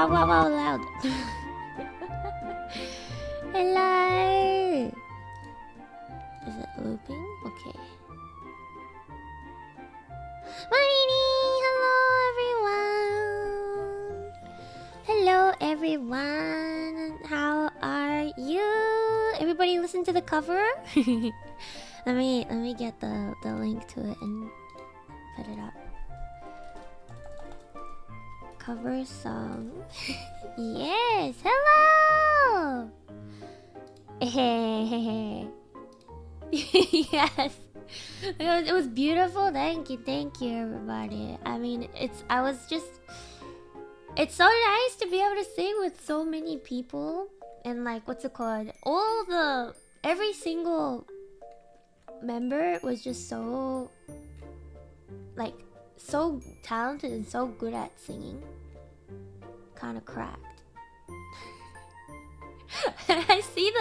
wow loud. Hello. Is it looping? Okay. Marini, hello everyone. How are you? Everybody listen to the cover? let me get the link to it and put it up. Cover song. Yes, hello. Yes. It was beautiful. Thank you, everybody. I mean, it's so nice to be able to sing with so many people and like what's it called? Every single member was just so talented and so good at singing. Kind of cracked. I see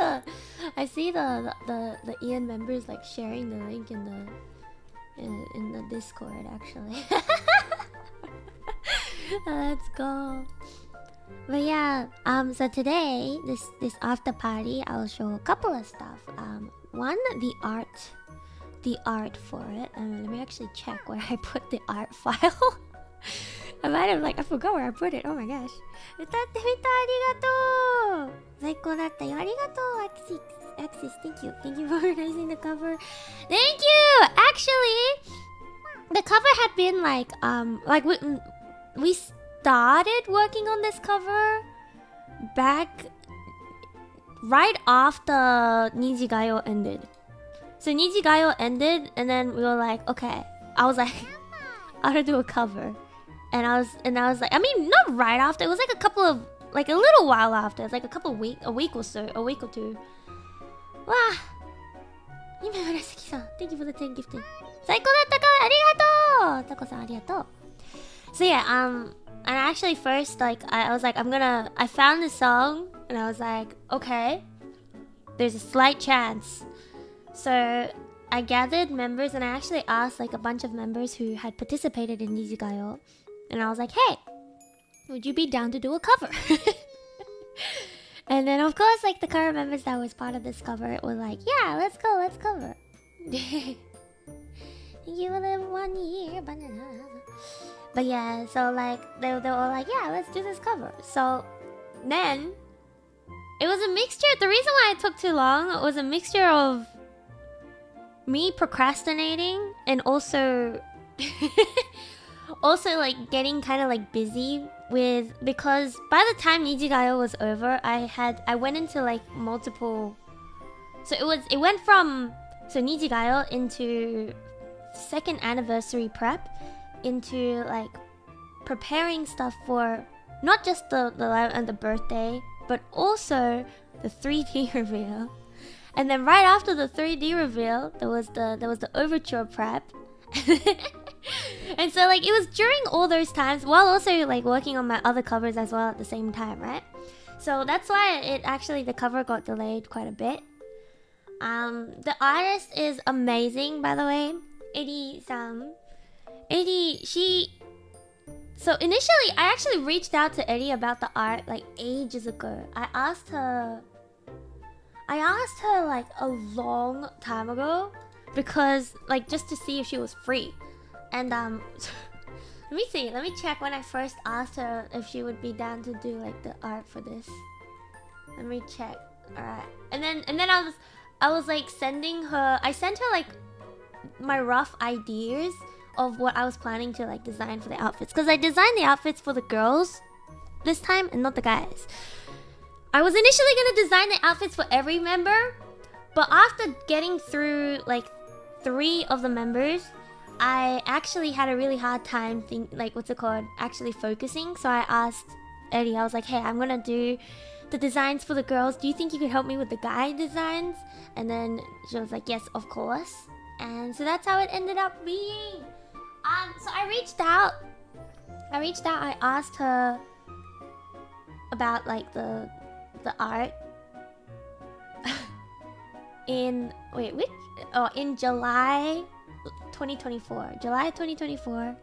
the Ian members like sharing the link in the Discord actually. Let's go. But yeah, so today this after party I'll show a couple of stuff. One, the art for it. Let me actually check where I put the art file. I might have I forgot where I put it. Oh my gosh. 歌ってみた、ありがとう。最高だったよ。ありがとう。Axis, thank you. Thank you for organizing the cover. Thank you. Actually, the cover had been we started working on this cover back right after Nijigayo ended. So Nijigayo ended, and then we were like, okay. I was like, I want to do a cover. And I was like, I mean, not right after. It was like a little while after. It's like a week or two. Wow. Thank you for the 10 gifting. 最高だったか、ありがとう。タコさんありがとう。So yeah, and actually first, I was like, I found the song, and I was like, okay, there's a slight chance. So I gathered members, and I actually asked a bunch of members who had participated in Nijigayo. And I was like, hey, would you be down to do a cover? And then of course the current members that was part of this cover were like, yeah, let's cover. Thank you for the 1 year banana. But yeah, so they were all like, yeah, let's do this cover. So then it was a mixture. The reason why it took too long was a mixture of me procrastinating and also getting kind of busy with, because by the time Nijigayo was over, I went into multiple. So it went from Nijigayo into second anniversary prep, into preparing stuff for not just the live and the birthday, but also the 3D reveal. And then right after the 3D reveal, there was the overture prep. And so it was during all those times while also working on my other covers as well at the same time, right? So that's why the cover got delayed quite a bit. The artist is amazing, by the way. Eddie-san. So initially I actually reached out to Eddie about the art ages ago. I asked her a long time ago, because just to see if she was free. And let me check when I first asked her if she would be down to do the art for this. Let me check. Alright. And then I was sending her, I sent her my rough ideas of what I was planning to design for the outfits, because I designed the outfits for the girls this time and not the guys. I was initially gonna design the outfits for every member, but after getting through 3 of the members, I actually had a really hard time actually focusing. So I asked Eddie, I was like, hey, I'm gonna do the designs for the girls. Do you think you could help me with the guy designs? And then she was like, yes, of course. And so that's how it ended up being. So I reached out. I asked her about the art in July 2024,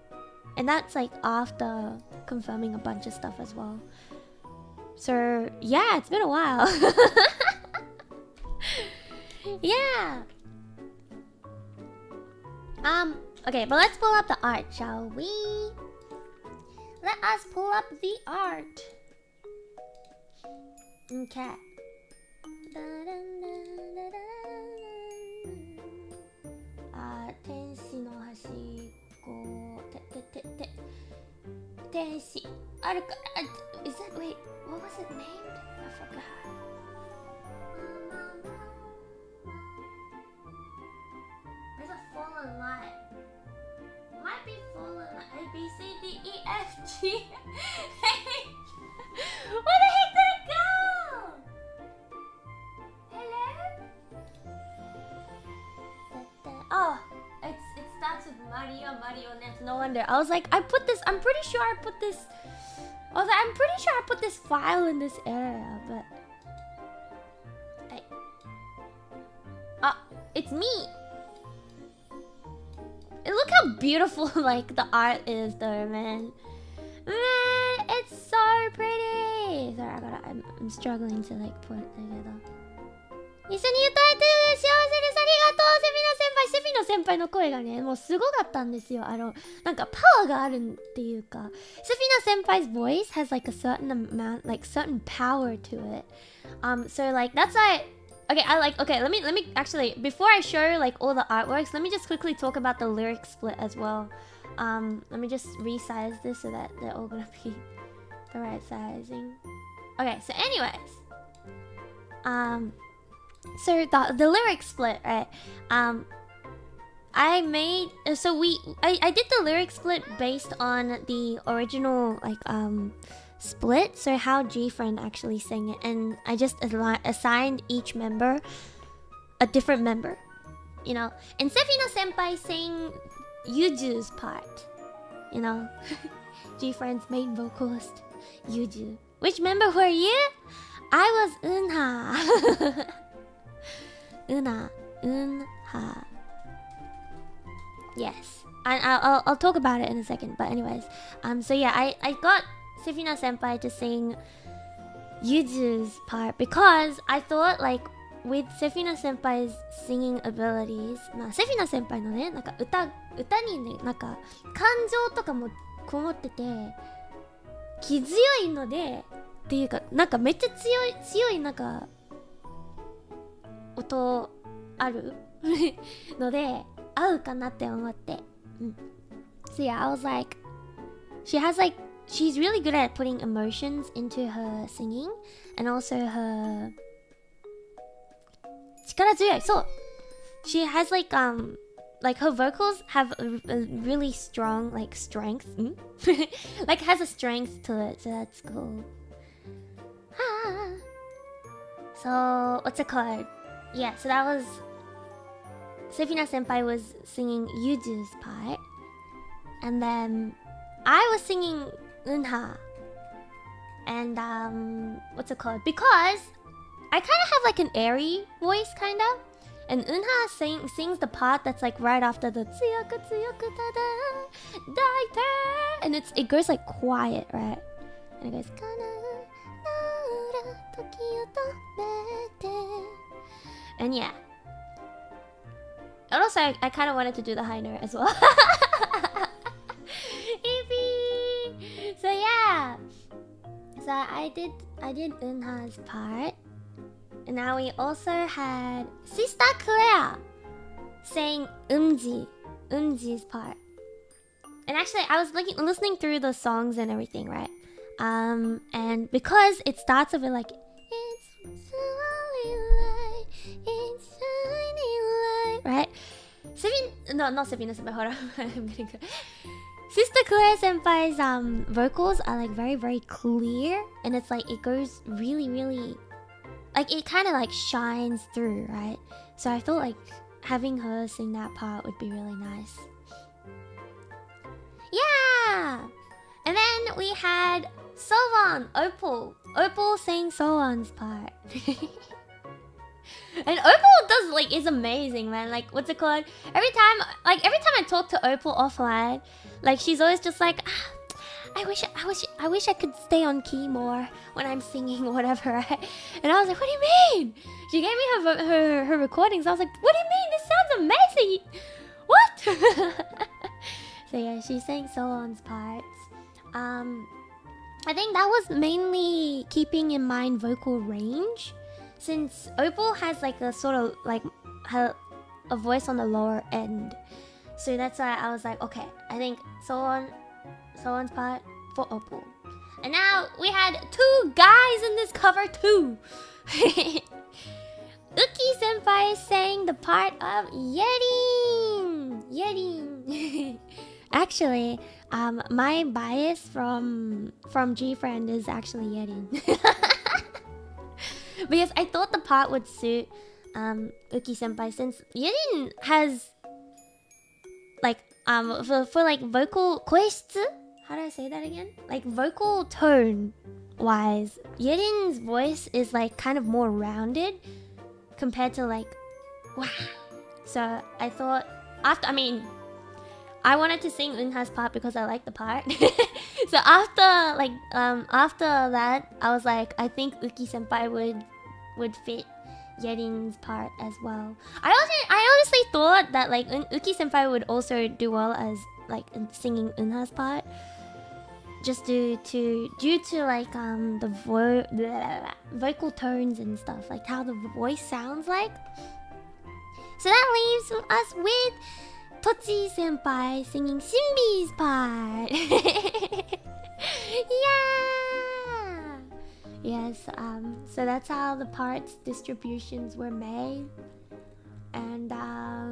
and that's after confirming a bunch of stuff as well. So yeah, it's been a while. Yeah. Okay, but let's pull up the art, shall we? Let us pull up the art. Okay. Tenshi no hashiko. Tenshi. Is that, wait, what was it named? I forgot. There's a fallen light. Might be fallen light. A, B, C, D, E, F, G. Where the heck did it go? Hello? Oh, it starts with Marionette. No wonder. I was like, I'm pretty sure I put this file in this area, but it's me. And look how beautiful like the art is though, man. Man, it's so pretty. Sorry, I'm struggling to like put it together. 一緒に歌えて幸せです。ありがとう、セフィナ先輩の声がね、もうすごかったんですよ。なんかパワーがあるっていうか、セフィナ先輩's voice has like a certain amount, like certain power to it. So like that's why. Okay, let me actually, before I show like all the artworks, let me just quickly talk about the lyric split as well. Let me just resize this so that they're all gonna be the right sizing. Okay, so anyways, so the lyric split, right? I did the lyric split based on the original like split, so how G-Friend actually sang it, and I just assigned each member a different member, you know. And Sefina senpai sang Yuju's part, you know. G-Friend's main vocalist, Yuju. Which member were you? I was Unha. Unha. Yes, I'll talk about it in a second. But anyways, so yeah, I got Sefina senpai to sing Yuju's part because I thought like with Sefina senpai's singing abilities, まあセフィナ先輩のね、なんか歌にね、なんか感情とかもこもってて気強いのでっていうか、なんかめっちゃ強いなんか音あるので合うかなって思って。So yeah, I was like, she's really good at putting emotions into her singing, and also her 力強い。そう。She has like her vocals have a really strong like strength. Like has a strength to it, so that's cool. So what's it called? Yeah, so that was Sefina senpai was singing Yuju's part, and then I was singing Unha. And what's it called? Because I kind of have like an airy voice, kind of, and Unha sings the part that's like right after the tsuyoku tsuyoku tada daite, and it goes like quiet, right? And it goes kana naura toki o tomete. And yeah. And also, I kind of wanted to do the high note as well. So yeah. So I did Unha's part. And now we also had Sister Claire saying Umji's part. And actually, I was listening through the songs and everything, right? And because it starts with like, it's shining light, right? Not Sabina senpai, hold on. I'm getting good. Sister Claire senpai's vocals are like very, very clear, and it's like it goes really, really, like it kind of like shines through, right? So I thought like having her sing that part would be really nice. Yeah! And then we had Sowon, Opal sang Sowon's part. And Opal is amazing, man. Like, what's it called? Every time I talk to Opal offline, like she's always just like, I wish I could stay on key more when I'm singing or whatever. And I was like, what do you mean? She gave me her recordings. I was like, what do you mean? This sounds amazing. What? So yeah, she sang Soon's parts. I think that was mainly keeping in mind vocal range, since Opal has like a sort of like a voice on the lower end. So that's why I was like, okay, I think Soon's part for Opal. And now we had 2 guys in this cover too. Uki Senpai sang the part of Yerin. Actually, my bias from G-Friend is actually Yerin. Because I thought the part would suit Uki Senpai, since Yerin has like for like vocal koeshitsu. How do I say that again? Like vocal tone wise, Yerin's voice is like kind of more rounded compared to like wow. So I thought I wanted to sing Eunha's part because I like the part. So after that, I was like, I think Uki Senpai would fit Yerin's part as well. I honestly thought that like Uki Senpai would also do well as like singing Eunha's part, just due to like the vocal tones and stuff, like how the voice sounds like. So that leaves us with Tochi Senpai singing Shinbi's part. Yeah. Yes. So that's how the parts distributions were made, and I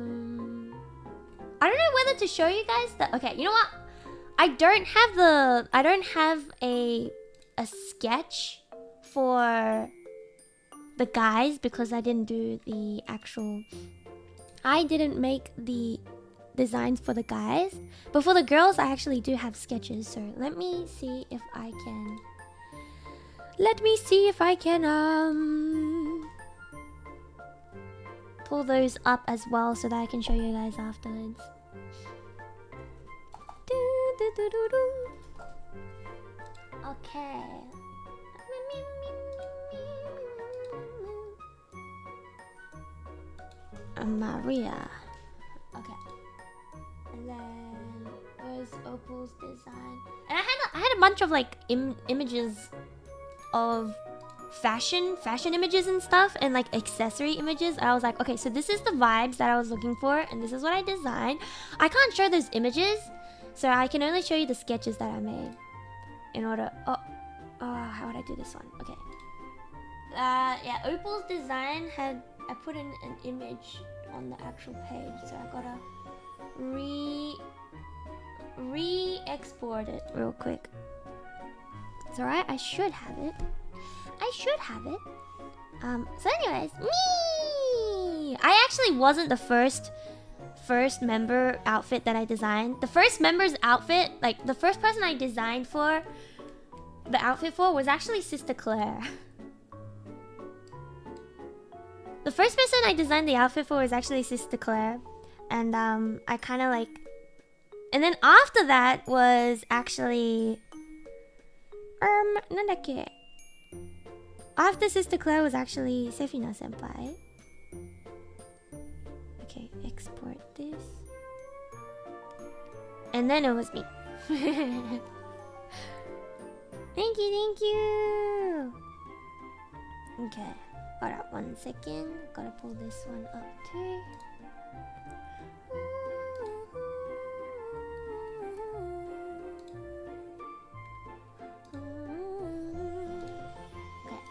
don't know whether to show you guys that. Okay, you know what? I don't have a sketch for the guys because I didn't do the actual. I didn't make the designs for the guys, but for the girls I actually do have sketches. So let me see if I can. Pull those up as well so that I can show you guys afterwards. Okay. Maria. Okay. And then where's Opal's design? And I had a bunch of like images of fashion images and stuff, and like accessory images. And I was like, okay, so this is the vibes that I was looking for, and this is what I designed. I can't show those images, so I can only show you the sketches that I made in order. How would I do this one? Okay. Yeah, Opal's design had, I put in an image on the actual page, so I gotta re-export it real quick. It's alright, I should have it. So anyways, me! I actually wasn't the first member outfit that I designed. The first member's outfit, like the first person I designed for the outfit for was actually Sister Claire. The first person I designed the outfit for was actually Sister Claire. And I kind of like... And then after that was actually... Nandake? After Sister Claire was actually Sefina Senpai. Okay, export this. And then it was me. Thank you! Okay, hold up 1 second. Gotta pull this one up too. Okay,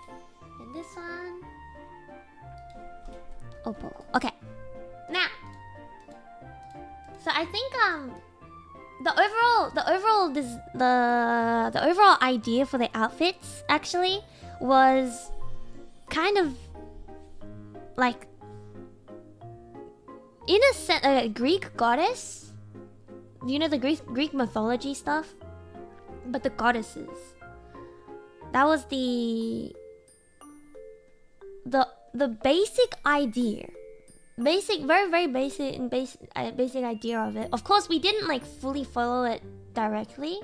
and this one. Opal. Okay, now. So I think the overall idea for the outfits actually was kind of like, in a sense, a Greek goddess. You know the Greek mythology stuff, but the goddesses. That was the basic idea. Very basic idea of it. Of course, we didn't like fully follow it directly,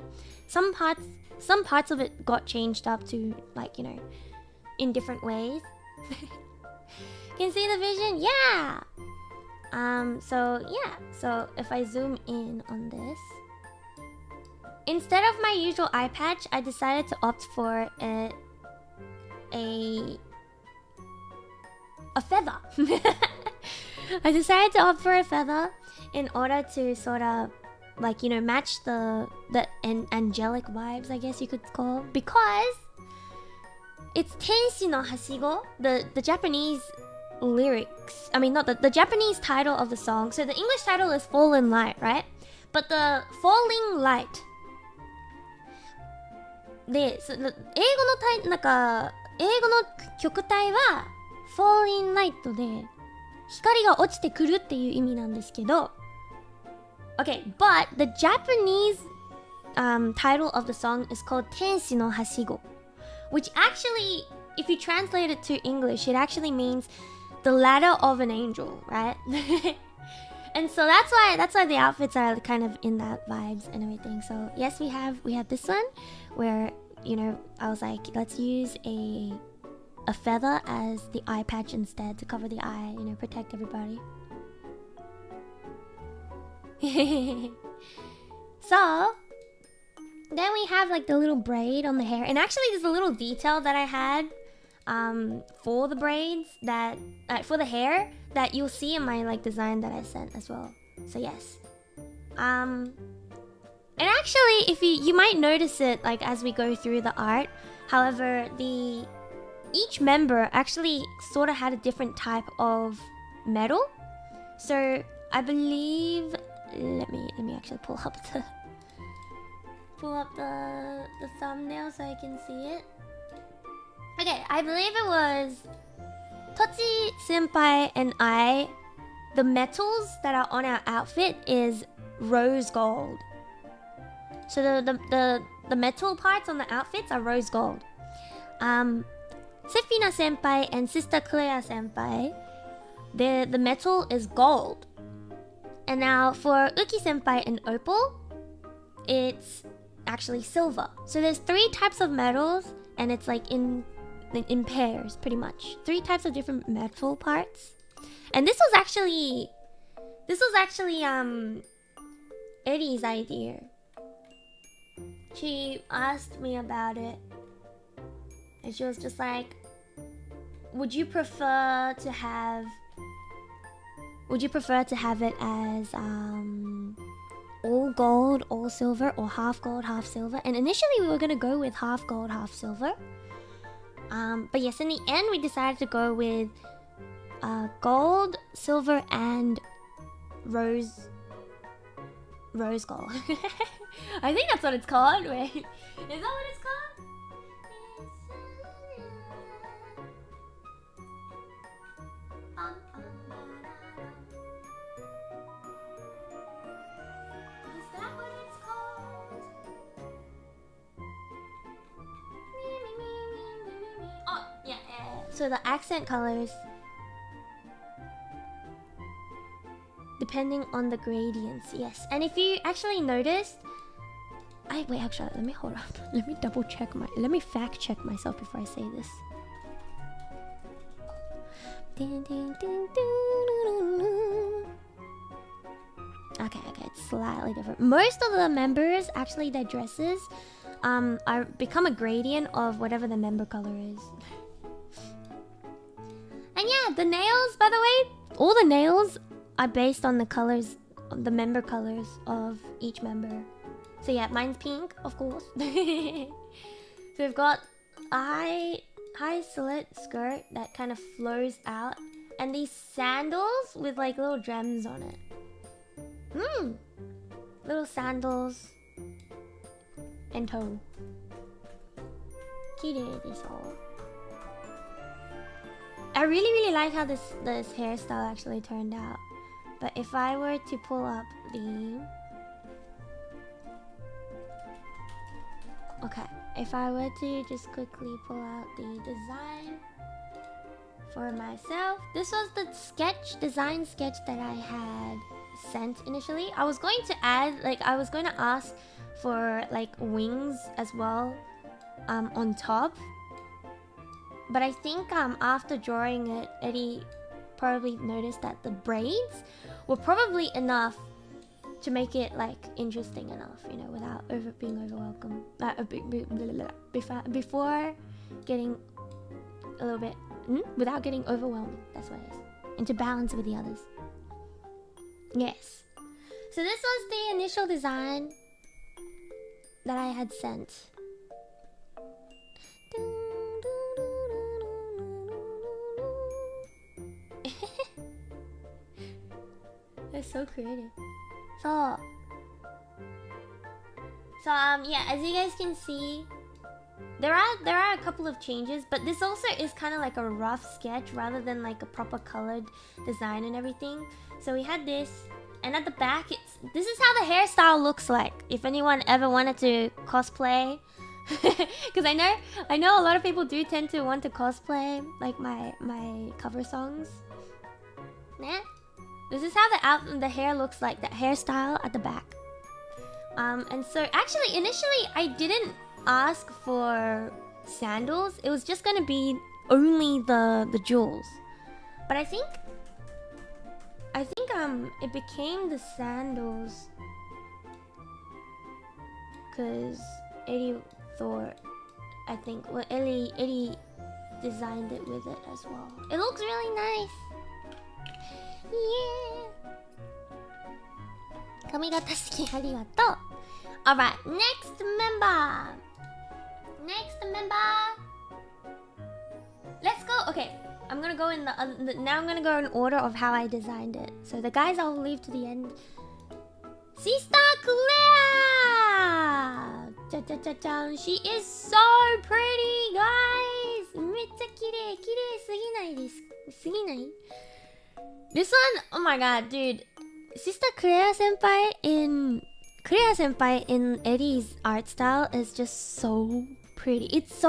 some parts of it got changed up to, like, you know, in different ways. Can see the vision? Yeah! So if I zoom in on this, instead of my usual eye patch, I decided to opt for a feather. I decided to opt for a feather in order to sort of, like, you know, match the angelic vibes, I guess you could call, because it's Tenshi no Hashigo, the Japanese lyrics. I mean, not the Japanese title of the song. So the English title is Fallen Light, right? But the Falling Light. で、英語の曲体は Falling Light で光が落ちてくるっていう意味なんですけど Okay, but the Japanese title of the song is called Tenshi no Hashigo, which actually, if you translate it to English, it actually means the ladder of an angel, right? And so that's why the outfits are kind of in that vibes and everything. So yes, we have this one where, you know, I was like, let's use a feather as the eye patch instead to cover the eye, you know, protect everybody. So then we have like the little braid on the hair, and actually there's a little detail that I had for the braids that for the hair that you'll see in my like design that I sent as well. So yes, and actually if you might notice it like as we go through the art. However, each member actually sort of had a different type of metal. So I believe, let me actually pull up the thumbnail so I can see it. Okay, I believe it was Tochi Senpai and I. The metals that are on our outfit is rose gold. So the metal parts on the outfits are rose gold. Sefina Senpai and Sister Claire Senpai, the metal is gold. And now for Uki Senpai and Opal, it's actually silver. So there's 3 types of metals, and it's like in pairs, pretty much. 3 types of different metal parts. And this was actually Eddie's idea. She asked me about it, and she was just like, would you prefer to have it as all gold, all silver, or half gold, half silver? And initially we were gonna go with half gold, half silver. But yes, in the end we decided to go with gold, silver, and rose gold. I think that's what it's called. Wait, is that what it's called? Is that what it's called? Oh, yeah. So the accent colors, depending on the gradients, yes. And if you actually noticed, wait, actually, let me hold up. Let me fact check myself before I say this. Okay, it's slightly different. Most of the members, actually their dresses, are become a gradient of whatever the member color is. And yeah, the nails, by the way, all the nails are based on the colors, the member colors of each member. So yeah, mine's pink, of course. So we've got high slit skirt that kind of flows out, and these sandals with like little gems on it. Little sandals and toe. Kirei desu. I really like how this hairstyle actually turned out. But if I were to pull up the... Okay, if I were to just quickly pull out the design for myself. This was the design sketch that I had sent initially. I was going to add, I was going to ask for like wings as well on top. But I think after drawing it, Eddie probably noticed that the braids were probably enough to make it like interesting enough, you know, without being overwhelmed. Before getting a little bit, without getting overwhelmed. That's what it is. And to balance with the others. Yes. So this was the initial design that I had sent. They're so creative. So yeah, as you guys can see, there are a couple of changes, but this also is kind of like a rough sketch rather than like a proper colored design and everything. So we had this, and at the back, this is how the hairstyle looks like. If anyone ever wanted to cosplay, because I know a lot of people do tend to want to cosplay like my cover songs. Yeah. This is how the hair looks like, that hairstyle at the back. And so actually initially I didn't ask for sandals. It was just gonna be only the jewels. But I think it became the sandals because Eddie thought, I think, well, Eddie designed it with it as well. It looks really nice. Yeah. Kamigata suki, arigatou. Alright, next member. Let's go. Okay, I'm gonna go in now I'm gonna go in order of how I designed it. So the guys I'll leave to the end. Sister Claire! Cha-cha-cha-chan. She is so pretty, guys! Meccha kirei. Kirei suginai desu. Suginai? This one, oh my god, dude. Sister Claire senpai in Eddie's art style is just so pretty. It's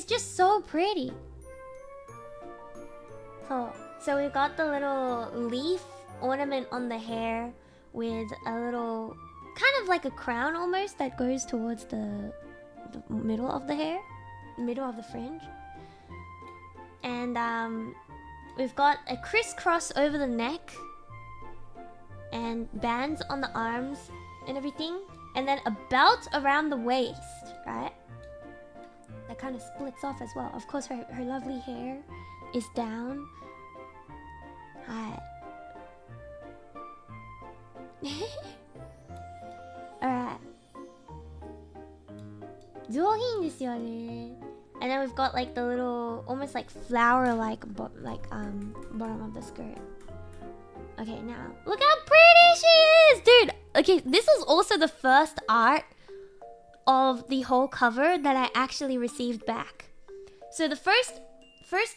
just so pretty. So we've got the little leaf ornament on the hair with a little kind of like a crown almost that goes towards the middle of the hair, middle of the fringe. And we've got a crisscross over the neck and bands on the arms and everything, and then a belt around the waist, right? That kind of splits off as well. Of course, her lovely hair is down. Alright. Alright. 上品ですよね. And then we've got like the little, almost like flower-like, bottom of the skirt. Okay, now look how pretty she is, dude. Okay, this was also the first art of the whole cover that I actually received back. So the first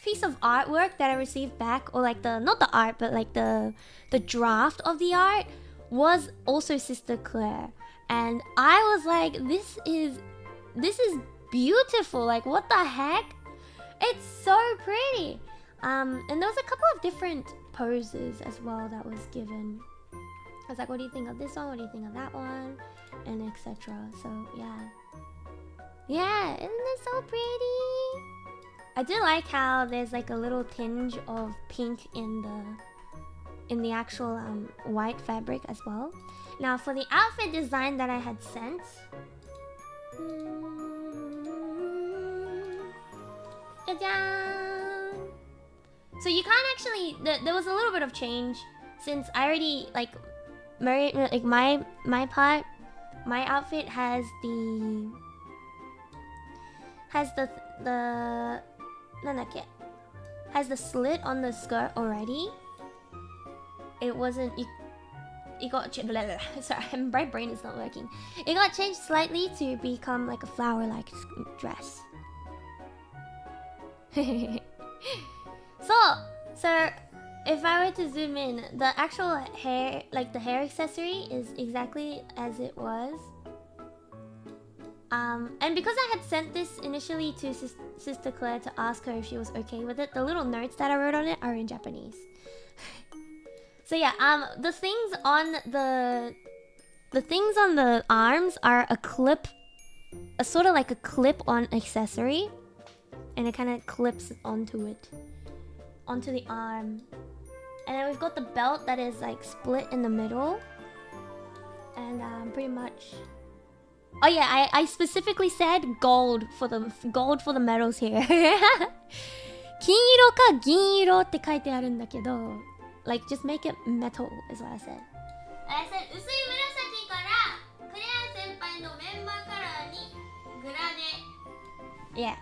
piece of artwork that I received back, or like not the art, but like the draft of the art, was also Sister Claire, and I was like, this is beautiful. Like, what the heck? It's so pretty. And there was a couple of different poses as well that was given. I was like, what do you think of this one? What do you think of that one? And etc. So yeah, isn't it so pretty? I do like how there's like a little tinge of pink in the actual white fabric as well. Now for the outfit design that I had sent, so you can't actually, there was a little bit of change since I already like my outfit has the slit on the skirt already. It wasn't, it got sorry, my brain is not working. It got changed slightly to become like a flower-like dress. So if I were to zoom in, the actual hair, like the hair accessory, is exactly as it was. And because I had sent this initially to Sister Claire to ask her if she was okay with it, the little notes that I wrote on it are in Japanese. So yeah, the things on the the things on the arms are a clip, a sort of like a clip-on accessory, and it kind of clips onto it, onto the arm. And then we've got the belt that is like split in the middle, and pretty much. Oh yeah, I specifically said gold for the medals here. 金色か銀色って書いてあるんだけど like just make it metal is what I said. I said 薄い紫からクレア先輩のメンバーカラーにグラデ Yeah,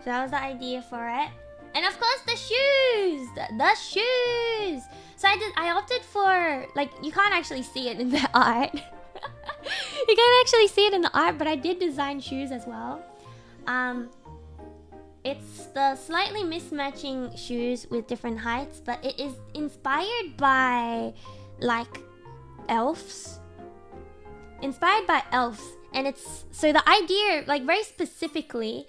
so that was the idea for it. And of course the shoes! The shoes! So I opted for, like, you can't actually see it in the art. You can't actually see it in the art, but I did design shoes as well. It's the slightly mismatching shoes with different heights, but it is inspired by, like, elves. Inspired by elves. And it's, so the idea, like, very specifically,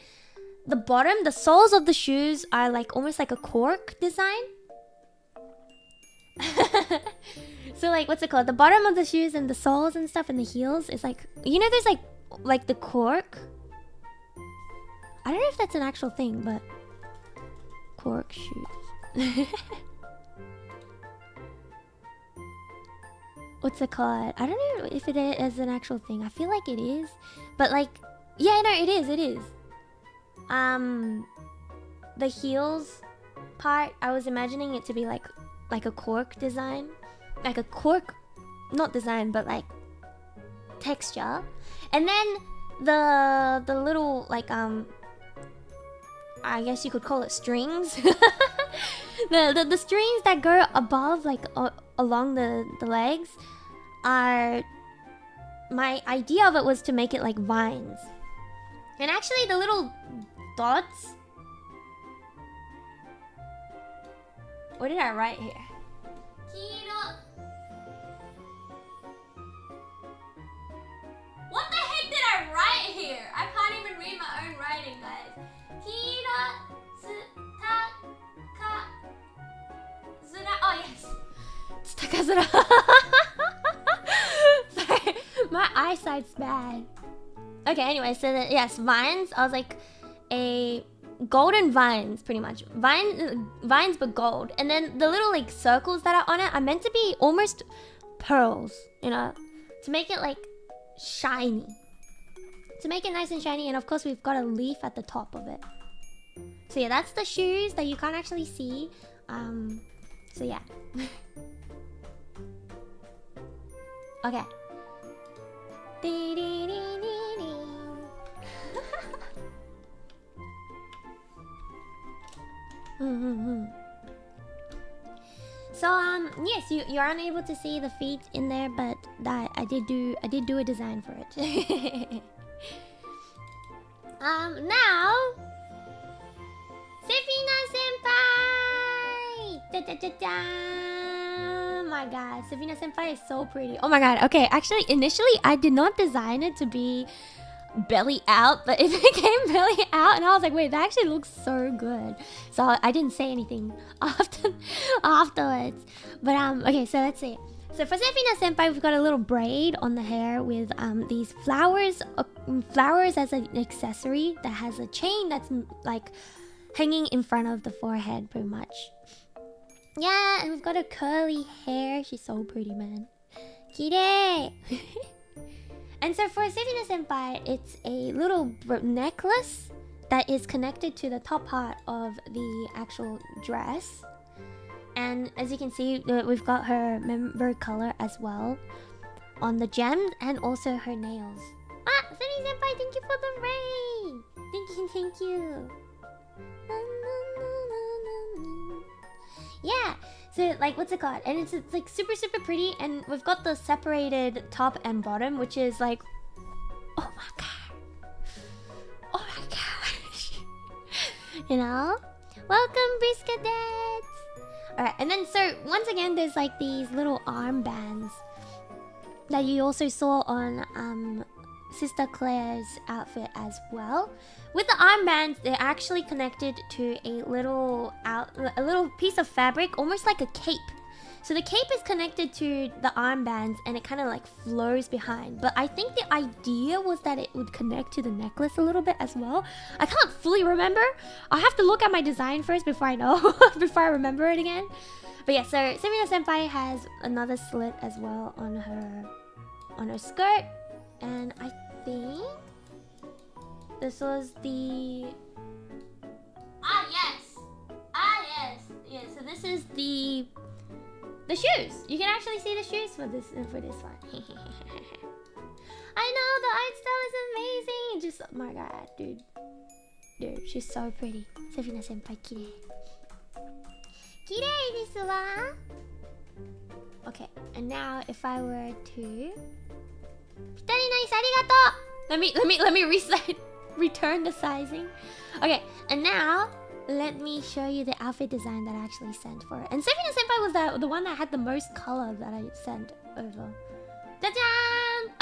the bottom, the soles of the shoes are like almost like a cork design. So like, what's it called? The bottom of the shoes and the soles and stuff and the heels is like, you know, there's like the cork. I don't know if that's an actual thing, but cork shoes. What's it called? I don't know if it is an actual thing. I feel like it is, but like, yeah, no, it is. The heels part, I was imagining it to be like a cork design, like a cork, not design, but like texture. And then the little like I guess you could call it strings. the strings that go above, like along the legs, are, my idea of it was to make it like vines. And actually the little dots, what did I write here? What the heck did I write here? I can't even read my own writing, guys. Oh yes, Tsukazura. Sorry, my eyesight's bad. Okay, anyway, so yes, vines. I was like a golden vines, pretty much. Vines, but gold. And then the little like circles that are on it are meant to be almost pearls, you know, to make it like shiny, to make it nice and shiny. And of course, we've got a leaf at the top of it. So yeah, that's the shoes that you can't actually see. So yeah. Okay. So yes, you aren't able to see the feet in there, but that I did do a design for it. Now Sefina senpai! My god, Sefina senpai is so pretty. Oh my god. Okay, actually initially I did not design it to be belly out, but it became belly out, and I was like, wait, that actually looks so good. So I didn't say anything afterwards. But okay, so let's see. So for Sefina senpai, we've got a little braid on the hair with these flowers as an accessory that has a chain that's like hanging in front of the forehead, pretty much. Yeah, and we've got a curly hair. She's so pretty, man. Kirei. And so for Sefina senpai, it's a little necklace that is connected to the top part of the actual dress. And as you can see, we've got her member color as well on the gems and also her nails. Ah, Sefina senpai, thank you for the rain. Thank you. Yeah, so like, what's it called? And it's like super pretty, and we've got the separated top and bottom, which is like, oh my god, oh my gosh. You know, welcome Briskadets. Alright, and then so once again there's like these little armbands that you also saw on Sister Claire's outfit as well. With the armbands, they're actually connected to a little piece of fabric, almost like a cape. So the cape is connected to the armbands and it kind of like flows behind. But I think the idea was that it would connect to the necklace a little bit as well. I can't fully remember. I'll have to look at my design first before I know, before I remember it again. But yeah, so Sefina Senpai has another slit as well on her skirt. And I think this was the... yes! Yeah, so this is the shoes. You can actually see the shoes for this one. I know the art style is amazing. Just oh my god, dude, she's so pretty. Sefina Senpai, kirei. Kirei desu wa. Okay, and now if I were to Pitari nice, arigato. Let me return the sizing. Okay, and now let me show you the outfit design that I actually sent for it. And Sefina Senpai was the one that had the most color that I sent over. Jajan!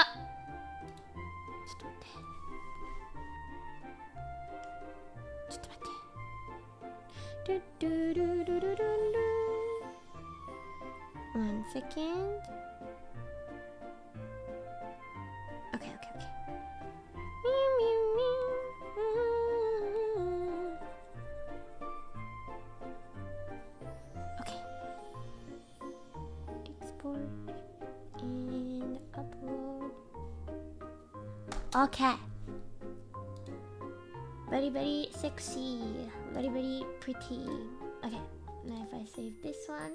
One second. Okay. Okay. Export and upload. Okay. Very sexy. Very pretty. Okay. Now if I save this one.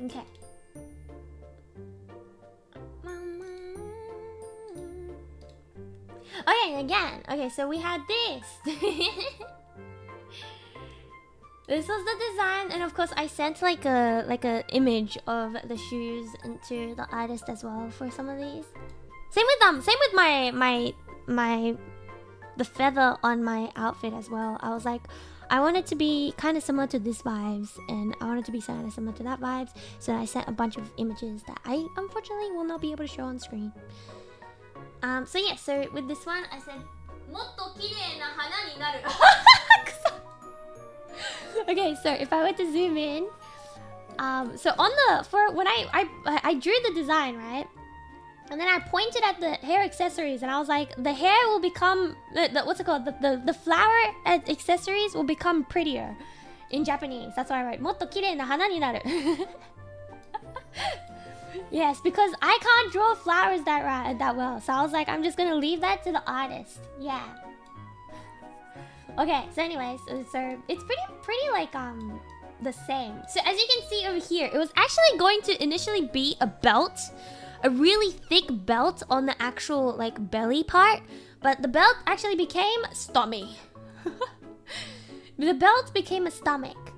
Okay. Okay, again. Okay, so we had this. This was the design, and of course I sent like a image of the shoes into the artist as well for some of these. Same with my the feather on my outfit as well. I was like, I want it to be kind of similar to this vibes, and I want it to be kind of similar to that vibes. So I sent a bunch of images that I unfortunately will not be able to show on screen. So yeah, so with this one I said, "Motto kirei na hana ni naru." Okay, so if I were to zoom in, so on when I drew the design, right? And then I pointed at the hair accessories and I was like, the hair will become what's it called? The flower accessories will become prettier in Japanese. That's why I write "Motto kirei na hana ni naru." Yes, because I can't draw flowers that well. So I was like, I'm just gonna leave that to the artist. Yeah. Okay, so anyways, so it's pretty like the same. So as you can see over here, it was actually going to initially be a belt, a really thick belt on the actual like belly part, but the belt actually became stomach. The belt became a stomach.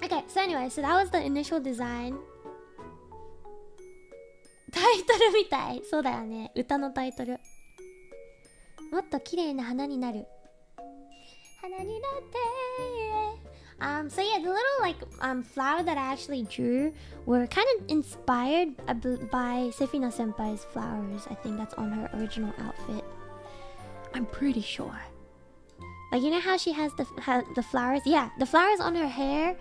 Okay, so anyway, so that was the initial design. タイトルみたい。そうだよね。歌のタイトル。もっと綺麗な花になる。花になって。So yeah, the little like flower that I actually drew were kind of inspired by Sefina Senpai's flowers. I think that's on her original outfit. I'm pretty sure. Like, you know how she has the flowers? Yeah, the flowers on her hair.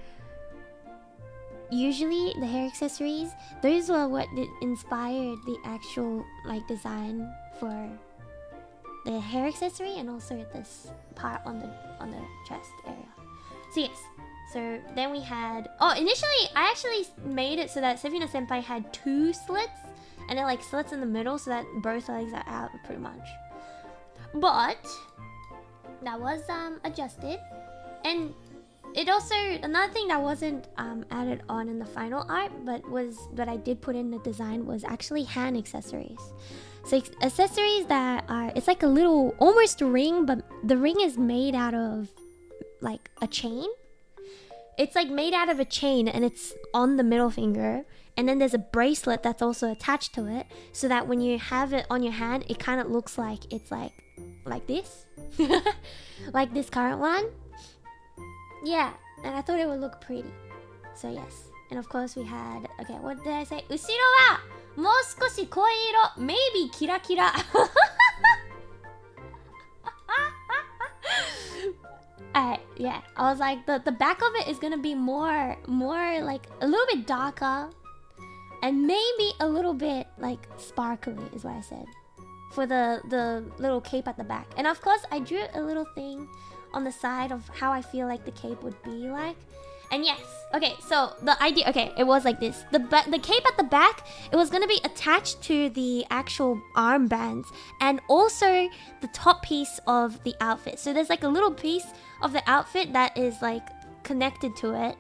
Usually the hair accessories, those were what inspired the actual like design for the hair accessory and also this part on the chest area. So yes, so then we had initially I actually made it so that Sefina Senpai had 2 slits and then like slits in the middle so that both legs are out pretty much. But that was adjusted, and it also, another thing that wasn't added on in the final art, but I did put in the design, was actually hand accessories. So accessories that are, it's like a little, almost ring, but the ring is made out of like a chain. It's like made out of a chain and it's on the middle finger. And then there's a bracelet that's also attached to it, so that when you have it on your hand, it kind of looks like it's like this. Like this current one. Yeah, and I thought it would look pretty. So yes. And of course we had, okay, what did I say? 後ろはもう少し濃い色 maybe キラキラ Alright, yeah. I was like, the back of it is gonna be more like a little bit darker. And maybe a little bit like sparkly is what I said. For the little cape at the back. And of course, I drew a little thing on the side of how I feel like the cape would be like. And yes, okay, so the idea, okay, it was like this. The cape at the back, it was gonna be attached to the actual armbands and also the top piece of the outfit. So there's like a little piece of the outfit that is like connected to it.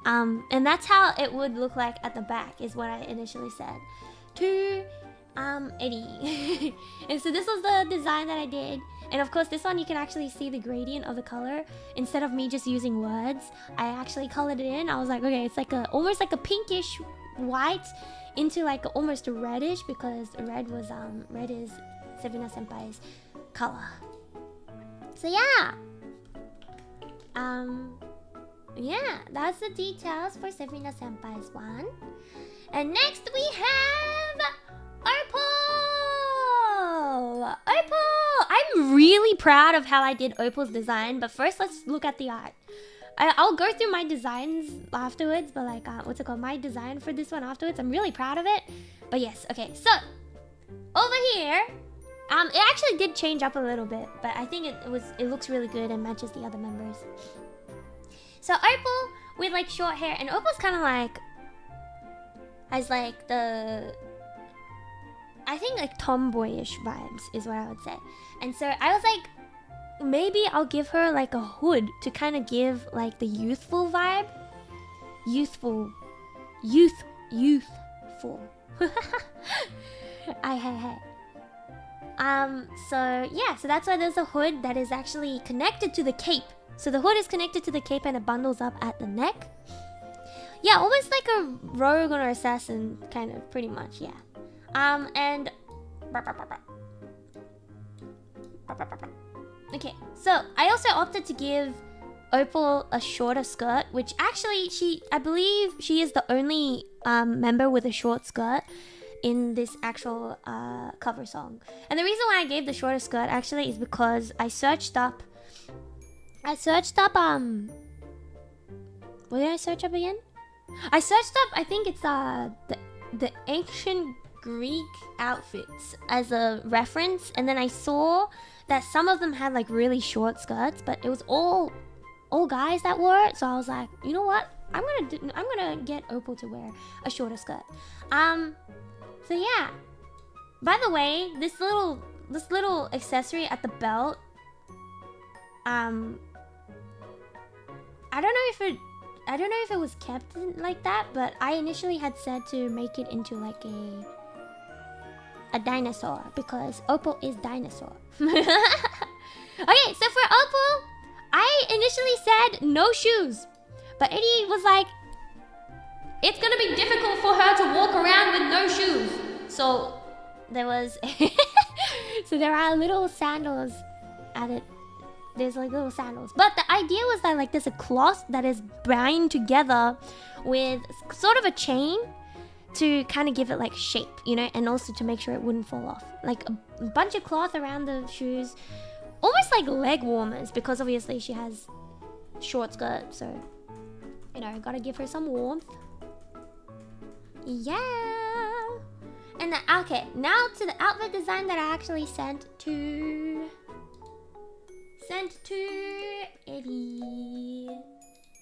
And that's how it would look like at the back, is what I initially said to Eddie. And so this was the design that I did. And of course, this one you can actually see the gradient of the color. Instead of me just using words, I actually colored it in. I was like, okay, it's like almost like a pinkish white into like almost a reddish, because red is Sevina Senpai's color. So yeah. Yeah, that's the details for Sevina Senpai's one. And next we have Opal! Opal! I'm really proud of how I did Opal's design, but first let's look at the art. I'll go through my designs afterwards, but like, what's it called? My design for this one afterwards. I'm really proud of it. But yes, okay, so over here, it actually did change up a little bit, but I think it looks really good and matches the other members. So Opal with like short hair, and Opal's kind of like has like the, I think like tomboyish vibes is what I would say. And so I was like, maybe I'll give her like a hood to kind of give like the youthful vibe. Youthful. Hey. So yeah, so that's why there's a hood that is actually connected to the cape. So the hood is connected to the cape and it bundles up at the neck. Yeah, almost like a rogue or assassin, kind of, pretty much, yeah. And okay, so I also opted to give Opal a shorter skirt, which actually I believe she is the only member with a short skirt in this actual cover song. And the reason why I gave the shorter skirt actually is because I searched up what did I search up again? I searched up, I think it's the ancient Greek outfits as a reference, and then I saw that some of them had like really short skirts, but it was all guys that wore it. So I was like, you know what? I'm gonna get Opal to wear a shorter skirt. So yeah. By the way, this little accessory at the belt, I don't know if it was kept like that, but I initially had said to make it into like a dinosaur, because Opal is dinosaur. Okay, so for Opal, I initially said no shoes, but Eddie was like, it's gonna be difficult for her to walk around with no shoes. So there was so there are little sandals at it. There's like little sandals, but the idea was that like there's a cloth that is bound together with sort of a chain to kind of give it like shape, you know, and also to make sure it wouldn't fall off. Like a bunch of cloth around the shoes, almost like leg warmers, because obviously she has short skirt, so you know, gotta give her some warmth. Yeah. And okay, now to the outfit design that I actually sent to Eddie.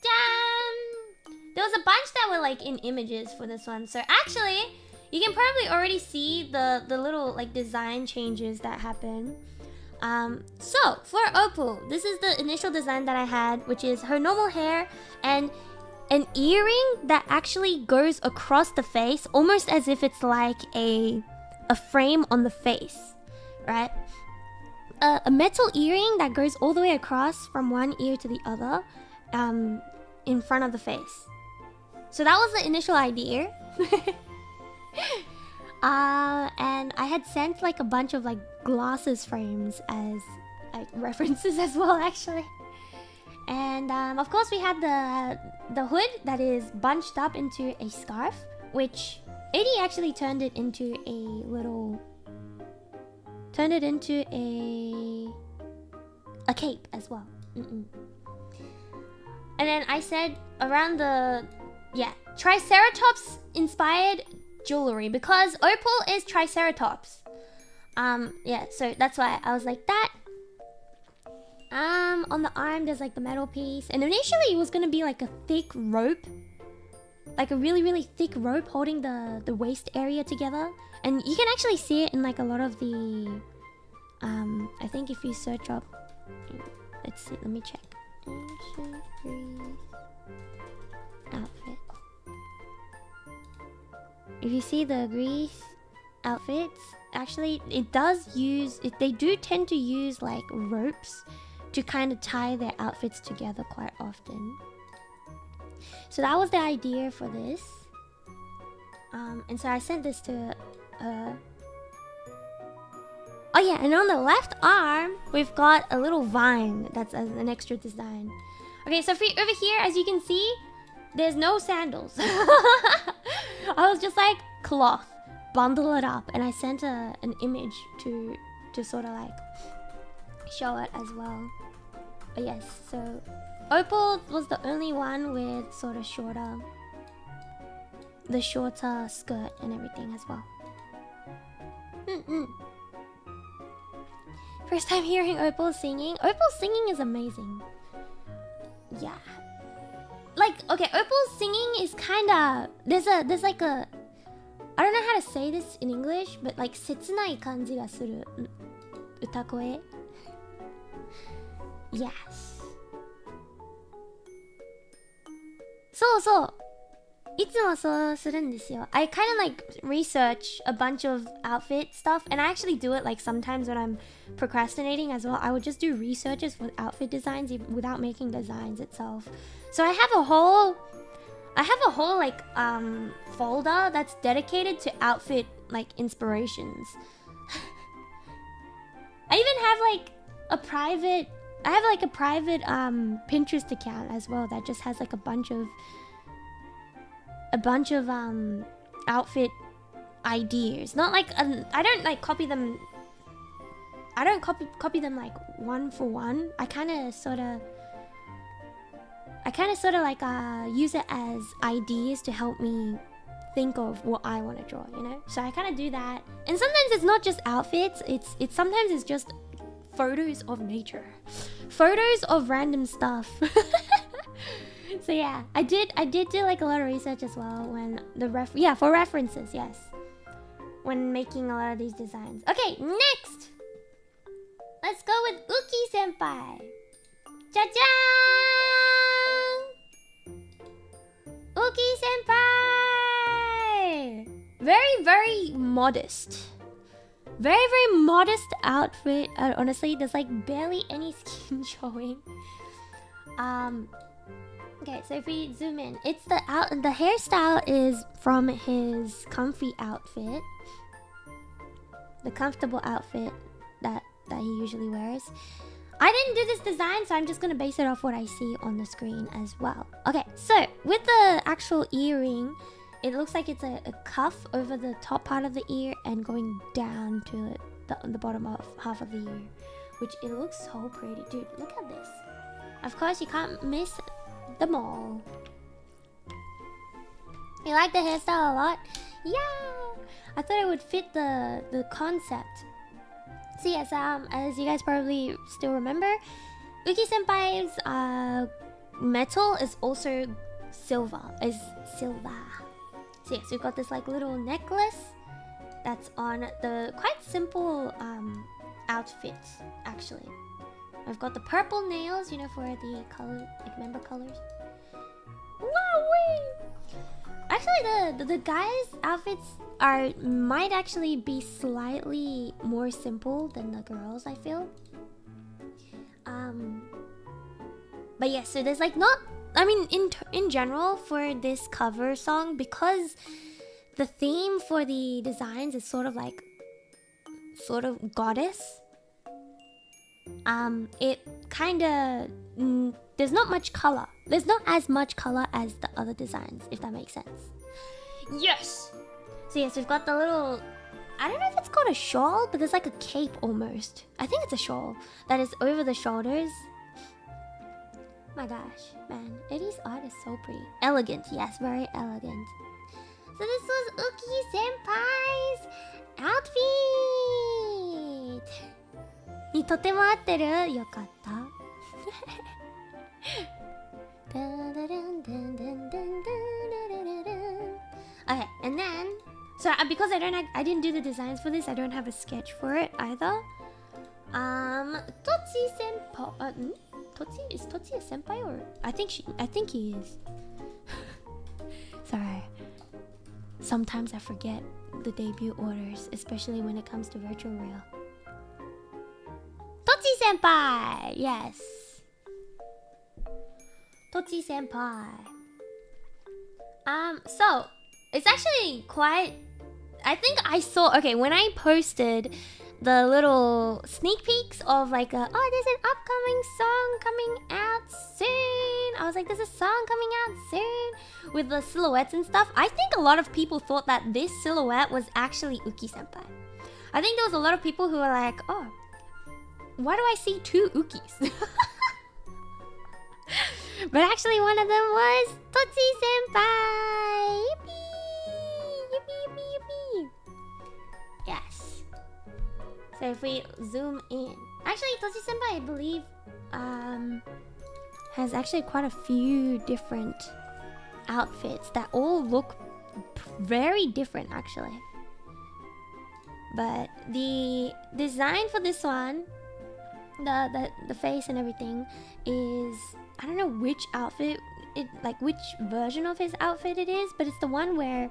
Damn! There was a bunch that were like in images for this one. So actually, you can probably already see the little like design changes that happen. So for Opal, this is the initial design that I had, which is her normal hair and an earring that actually goes across the face, almost as if it's like a frame on the face, right? A metal earring that goes all the way across from one ear to the other, in front of the face. So that was the initial idea. And I had sent like a bunch of like glasses frames as references as well, actually. And of course we had the hood that is bunched up into a scarf, which Eddie actually turned it into a cape as well. And then I said around the, yeah, Triceratops inspired jewelry because Opal is Triceratops. Yeah, so that's why I was like that. On the arm there's like the metal piece, and initially it was gonna be like a thick rope, like a really thick rope holding the waist area together, and you can actually see it in like a lot of the I think if you search up, let's see, let me check. Outfit. If you see the Greece outfits, actually it does use it, they do tend to use like ropes to kind of tie their outfits together quite often. So that was the idea for this. And so I sent this to oh yeah, and on the left arm we've got a little vine that's an extra design. Okay, so over here, as you can see, there's no sandals. I was just like, cloth, bundle it up, and I sent an image to sort of like show it as well. But yes, so Opal was the only one with sort of shorter skirt and everything as well. First time hearing Opal singing. Opal's singing is amazing. Yeah. Like, okay, Opal's singing is kinda, there's like a, I don't know how to say this in English, but like 切ない感じがする歌声. Yes. そうそう。いつもそうするんですよ. I kind of like research a bunch of outfit stuff, and I actually do it like sometimes when I'm procrastinating as well. I would just do researches for outfit designs without making designs itself. So I have a whole like folder that's dedicated to outfit like inspirations. I even have like a private Pinterest account as well that just has like a bunch of outfit ideas. Not like I don't like copy them. I don't copy them like one for one. I kind of sort of like use it as ideas to help me think of what I want to draw, you know? So I kind of do that. And sometimes it's not just outfits. It's sometimes it's just photos of nature. Photos of random stuff. So yeah, I did do like a lot of research as well when for references, yes. When making a lot of these designs. Okay, next! Let's go with Uki Senpai. Cha-chan! Uki Senpai! Very modest. Very modest outfit. Honestly, there's like barely any skin showing. Okay, so if we zoom in, it's the hairstyle is from his comfy outfit, the comfortable outfit that he usually wears. I didn't do this design, so I'm just gonna base it off what I see on the screen as well. Okay, so with the actual earring, it looks like it's a cuff over the top part of the ear and going down to the bottom half of the ear, which it looks so pretty. Dude, look at this. Of course, you can't miss them all. You like the hairstyle a lot? Yeah! I thought it would fit the concept. So yes, as you guys probably still remember, Uki Senpai's metal is also silver. So yes, we've got this like little necklace that's on the quite simple outfit actually. I've got the purple nails, you know, for the color, like member colors. Wowee! Actually, the guys' outfits might actually be slightly more simple than the girls, I feel. But yeah, so there's like not. I mean, in general, for this cover song, because the theme for the designs is sort of goddess. It kind of there's not much color. There's not as much color as the other designs, if that makes sense. Yes. So yes, we've got the little. I don't know if it's called a shawl, but there's like a cape almost. I think it's a shawl that is over the shoulders. my gosh, man. Eddie's art is so pretty. Elegant, yes, very elegant. So this was Uki Senpai's outfit! にとても合ってるよかった Okay, and then so because I didn't do the designs for this, I don't have a sketch for it either. Totsi senpai. Is Totsi a senpai or I think he is. Sorry. Sometimes I forget the debut orders, especially when it comes to virtual real. Totsi senpai, yes. Totsi senpai. So it's actually quite. I think I saw. Okay, when I posted the little sneak peeks of like, there's an upcoming song coming out soon. I was like, there's a song coming out soon with the silhouettes and stuff. I think a lot of people thought that this silhouette was actually Uki senpai. I think there was a lot of people who were like, oh, why do I see two Ukis? But actually one of them was Totsi senpai. Yippee! Yippee, yippee, yippee. Yes. So if we zoom in, actually Totsi senpai, I believe, has actually quite a few different outfits that all look very different actually. But the design for this one, the face and everything is, I don't know which outfit which version of his outfit it is, but it's the one where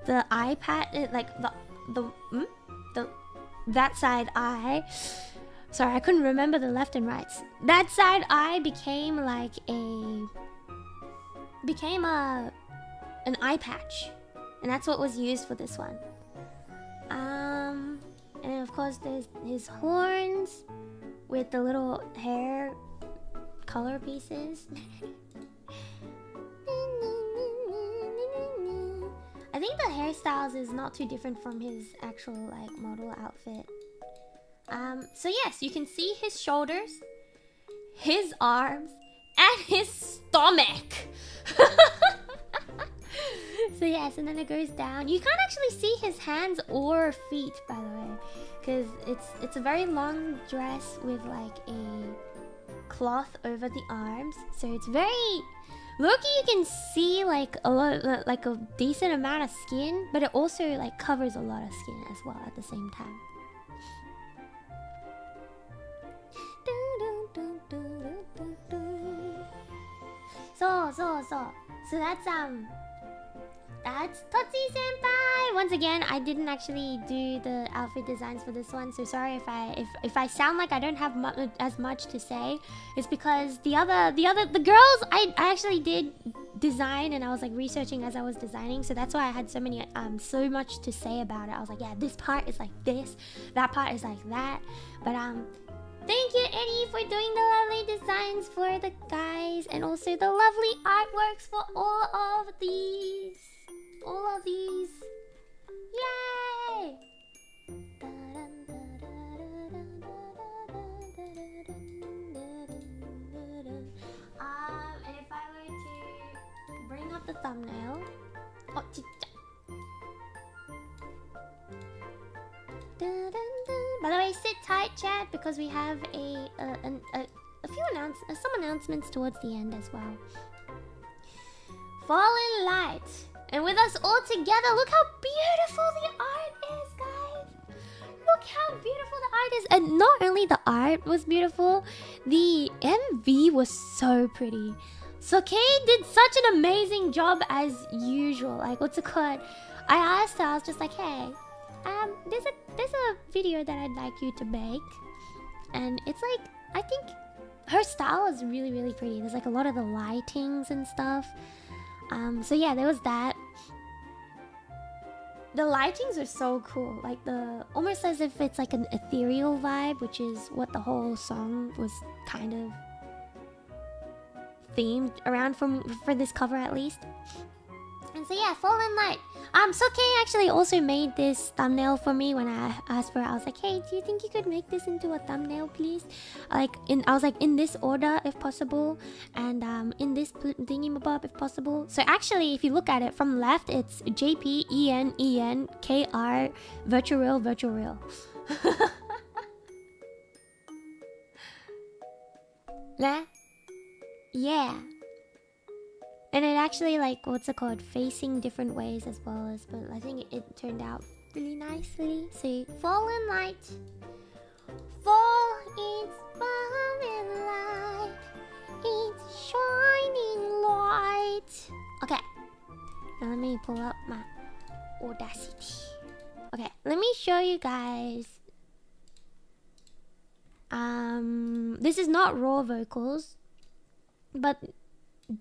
the eye pat, like that side eye. Sorry, I couldn't remember the left and rights. That side eye became like an eye patch, and that's what was used for this one. And of course there's his horns with the little hair color pieces. I think the hairstyles is not too different from his actual like model outfit. So yes, you can see his shoulders, his arms, and his stomach. So yes, and then it goes down. You can't actually see his hands or feet, by the way, because it's a very long dress with like a cloth over the arms. So it's very low-key. You can see like a decent amount of skin, but it also like covers a lot of skin as well at the same time. So that's Totsi senpai. Once again, I didn't actually do the outfit designs for this one, so sorry if I sound like I don't have as much to say. It's because the girls I actually did design, and I was like researching as I was designing, so that's why I had so much to say about it. I was like, yeah, this part is like this, that part is like that. But thank you, Eddie, for doing the lovely designs for the guys, and also the lovely artworks for all of these. Yay! And if I were to bring up the thumbnail, by the way, sit tight, chat, because we have some announcements towards the end as well. Fallin light, and with us all together, look how beautiful the art is, guys. Look how beautiful the art is, and not only the art was beautiful, the MV was so pretty. Soke did such an amazing job as usual. Like, what's it called? I asked her, I was just like, hey, there's a video that I'd like you to make, and it's like, I think her style is really, really pretty. There's like a lot of the lightings and stuff. So yeah, there was that. The lightings are so cool, like almost as if it's like an ethereal vibe, which is what the whole song was kind of themed around for this cover at least. And So yeah, Fallen Light. So Kay actually also made this thumbnail for me when I asked for it. I was like, hey, do you think you could make this into a thumbnail, please? I was like, in this order, if possible, and in this thingy-mabob, if possible. So actually, if you look at it from left, it's JPENENKR virtual real. Nah? Yeah. And it actually, like, what's it called? Facing different ways as well as, but I think it turned out really nicely. See, Fallen Light. Fall, it's falling light. It's shining light. Okay. Now let me pull up my Audacity. Okay, let me show you guys. This is not raw vocals, but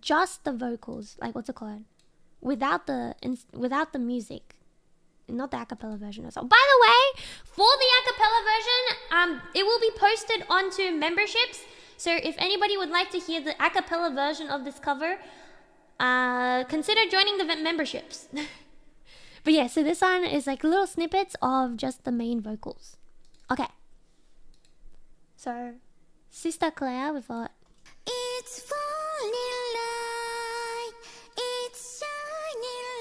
just the vocals, like what's it called, without the music, not the acapella version or so. By the way, for the acapella version, it will be posted onto memberships. So if anybody would like to hear the acapella version of this cover, consider joining the memberships. But yeah, so this one is like little snippets of just the main vocals. Okay. So, Sister Claire with what? It's falling light, it's shining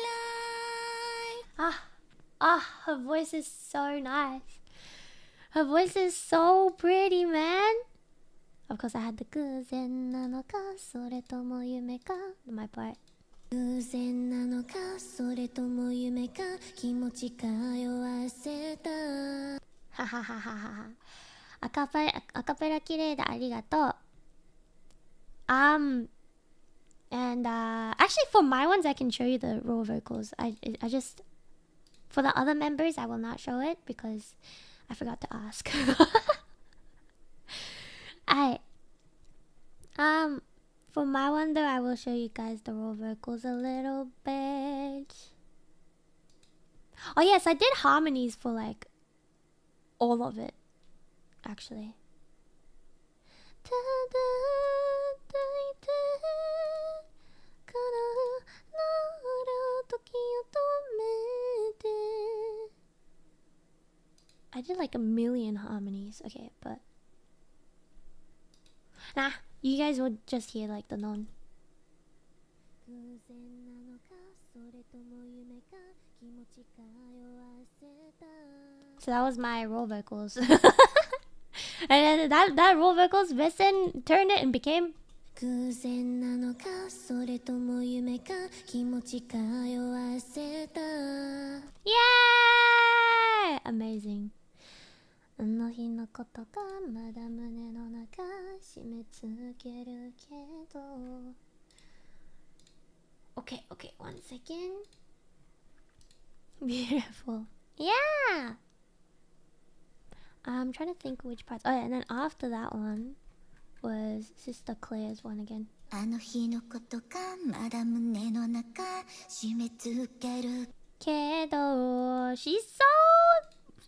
light. Her voice is so nice. Her voice is so pretty, man. Of course, I had the guzen nanoka, soretomo yume ka, my part. Guzen nanoka, soretomo yume ka, kimochi ka yoaseta. Ha ha ha ha ha. アカペラ綺麗だ、ありがとう。And actually for my ones I can show you the raw vocals. I just, for the other members I will not show it because I forgot to ask. For my one though, I will show you guys the raw vocals a little bit. Oh yes, I did harmonies for like all of it. Actually, I did like a million harmonies. Okay, but nah, you guys will just hear like the non. So that was my raw vocals. And then that raw vocals, Vincent turned it and became. Yeah! Amazing. Okay, one second. Beautiful. Yeah! I'm trying to think which parts. Oh yeah, and then after that one was Sister Claire's one again. Kedo, she's so...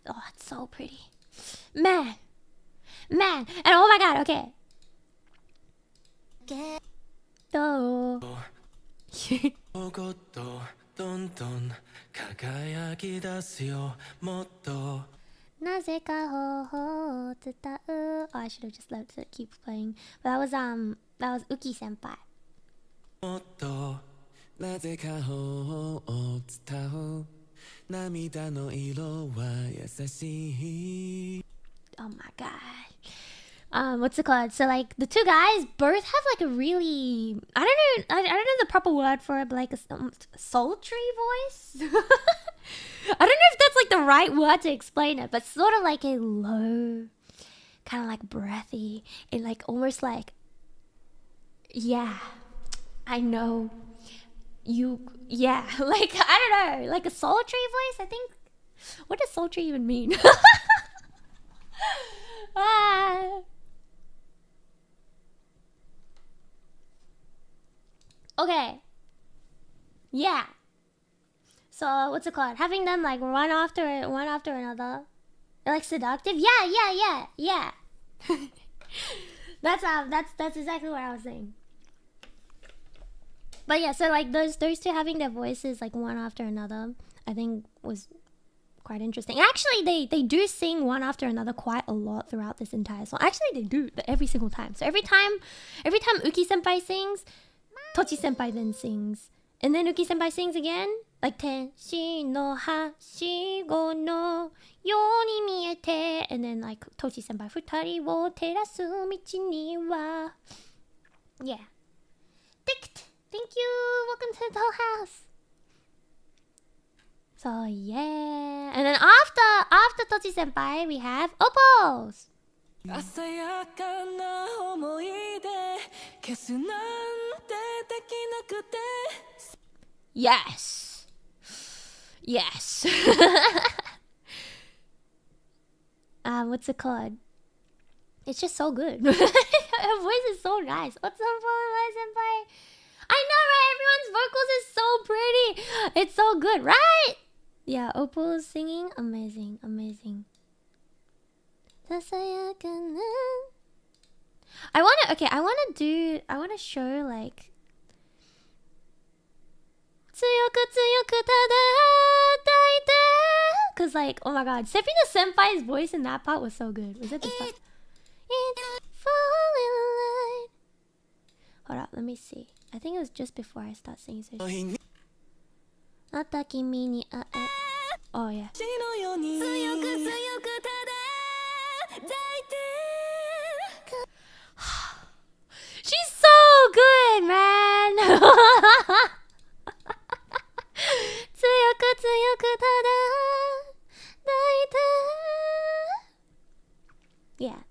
Oh, it's so pretty. Man! And oh my god, okay. Kedo. なぜか方法を伝う Oh, I should have just let it keep playing. But that was Uki senpai. もっとなぜか方法を伝う涙の色は優しい Oh my god. What's it called? So like the two guys both have like a really I don't know the proper word for it, but like a sultry voice. I don't know if that's like the right word to explain it, but sort of like a low, kind of like breathy, and like almost like, yeah, I know, yeah, like I don't know, like a sultry voice. I think, what does sultry even mean? Okay, yeah. So what's it called? Having them like one after another. They're like seductive. Yeah. That's exactly what I was saying. But yeah, so like those two having their voices like one after another, I think was quite interesting. Actually, they do sing one after another quite a lot throughout this entire song. Actually, they do every single time. So every time Uki Senpai sings, Tochi Senpai then sings, and then Uki Senpai sings again, like Tenshi no hashigo no yoni miete, and then like Tochi Senpai futari wo terasu michi ni wa. Yeah. Thank you. Welcome to the whole house. So yeah, and then after Tochi Senpai, we have Opals. Yes. What's it called? It's just so good. Her voice is so nice. What's up, Fallin Senpai? I know, right? Everyone's vocals is so pretty. It's so good, right? Yeah, Opal's singing, amazing. I wanna show like cause like, oh my god, Sefina Senpai's voice in that part was so good. Was it this part? Hold up, let me see. I think it was just before I start singing. So oh yeah. She's so good, man. Yeah.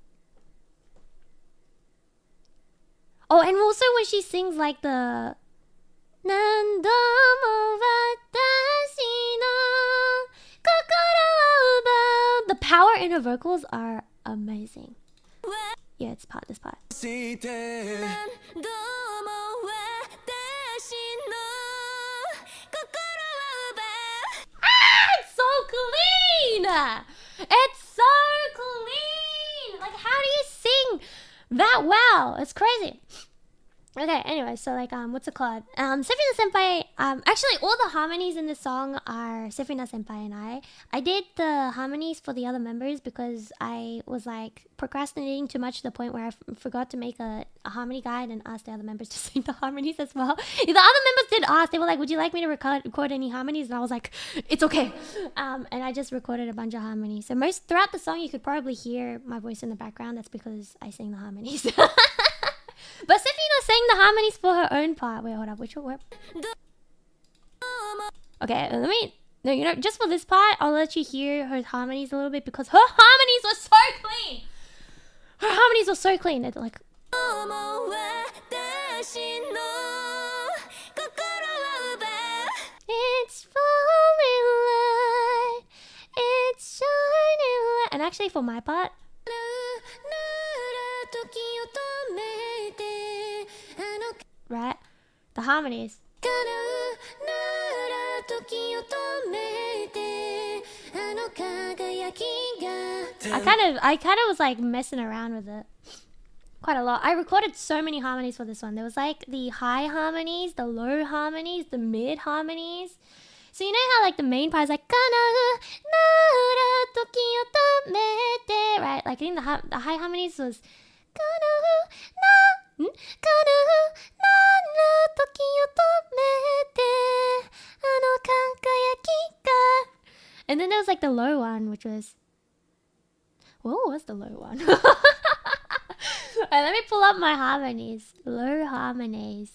Oh, and also when she sings like the power in her vocals are amazing. Yeah, it's this part. It's so clean! It's so clean! Like, how do you sing that well? It's crazy. Okay, anyway, so like, what's it called? Sefina Senpai, actually all the harmonies in this song are Sefina Senpai and I. I did the harmonies for the other members because I was like procrastinating too much to the point where I forgot to make a harmony guide and ask the other members to sing the harmonies as well. The other members did ask, they were like, would you like me to record any harmonies? And I was like, it's okay. And I just recorded a bunch of harmonies. So throughout the song, you could probably hear my voice in the background. That's because I sing the harmonies. But Sefina sang the harmonies for her own part. Wait, hold up. Which one? Okay, no, you know, just for this part, I'll let you hear her harmonies a little bit because her harmonies were so clean. Her harmonies were so clean. It's like. It's falling light. It's shining light. And actually, for my part. Right? The harmonies. I kind of was like messing around with it quite a lot. I recorded so many harmonies for this one. There was like the high harmonies, the low harmonies, the mid harmonies. So you know how like the main part is like right? Like I think the high harmonies was and then there was like the low one, which was what was the low one? Alright, let me pull up my harmonies. Low harmonies.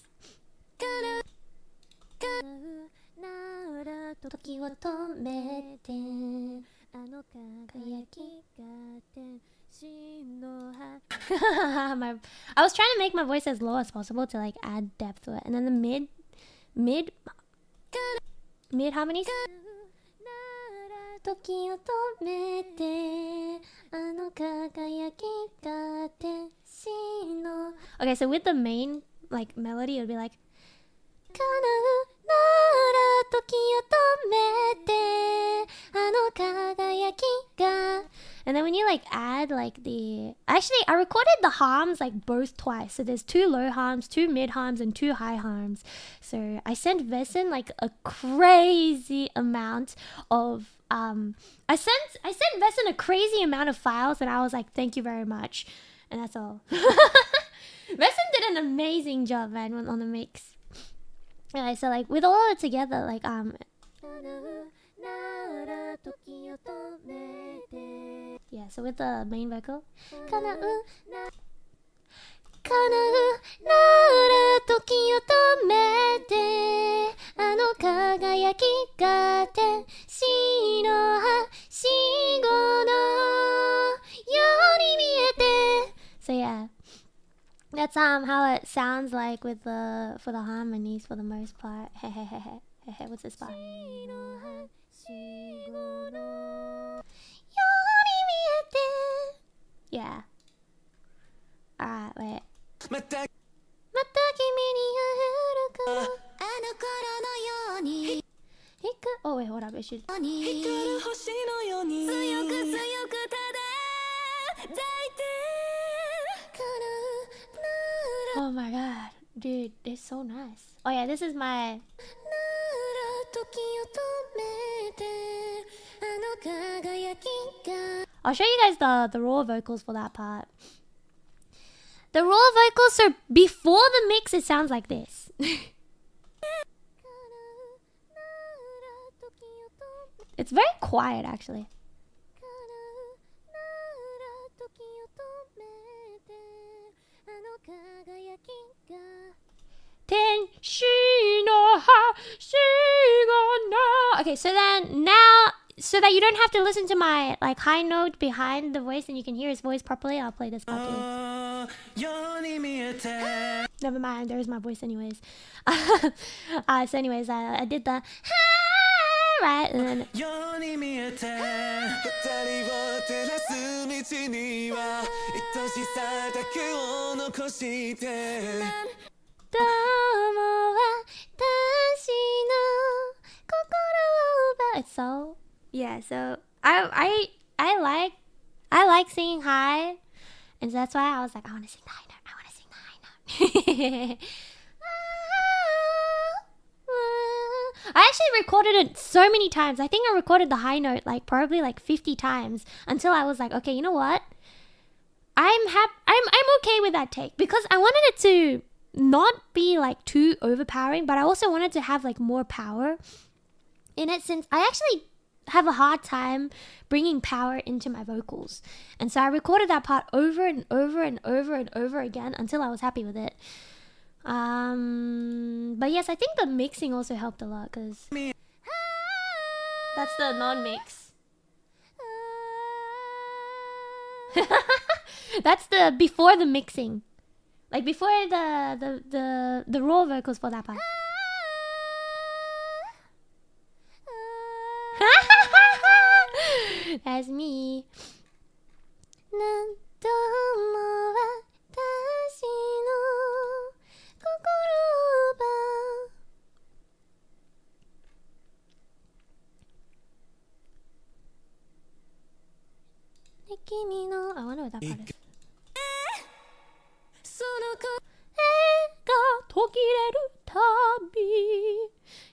I was trying to make my voice as low as possible to like add depth to it, and then the mid harmonies. Okay, so with the main like melody, it would be like. And then when you like add like actually I recorded the harms like both twice. So there's 2 low harms, 2 mid harms, and 2 high harms. So I sent Vessen like a crazy amount of I sent Vessen a crazy amount of files, and I was like, thank you very much. And that's all. Vessen did an amazing job, man, on the mix. Yeah, so like with all of it together, like yeah, so with the main vocal, so yeah, that's how it sounds like with for the harmonies for the most part. What's this part? Yeah. Alright, wait. Oh wait, hold up, it should. Oh my god, dude, it's so nice. Oh yeah, this is my. I'll show you guys the raw vocals for that part. The raw vocals, so before the mix, it sounds like this. It's very quiet, actually. Okay, so then now, so that you don't have to listen to my like high note behind the voice and you can hear his voice properly, I'll play this part too. Never mind, there's my voice anyways. So anyways, I did the right, and then it's so yeah, so I like singing high, and so that's why I was like, I want to sing the high note. I actually recorded it so many times. I think I recorded the high note like probably like 50 times until I was like, okay, you know what? I'm okay with that take, because I wanted it to not be like too overpowering, but I also wanted to have like more power in it, since I actually have a hard time bringing power into my vocals. And so I recorded that part over and over and over and over again until I was happy with it. But yes, I think the mixing also helped a lot, because that's the non-mix. That's the before the mixing, like before the raw vocals for that part. That's me. I wonder what that part is.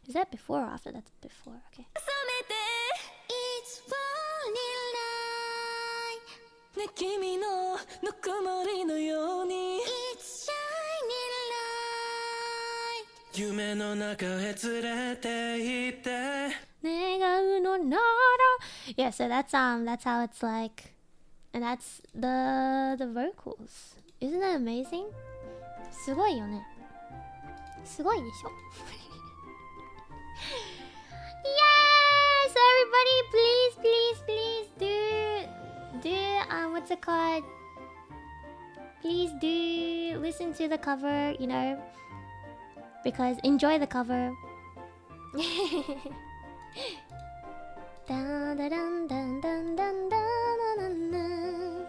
Is that before or after? That's before, okay. Yeah, so that's how it's like, and that's the vocals. Isn't that amazing? すごいよね。すごいでしょ。Yes, everybody, please do what's it called? Please do listen to the cover, you know, because enjoy the cover. Dun, dun, dun, dun, dun, dun, dun, dun.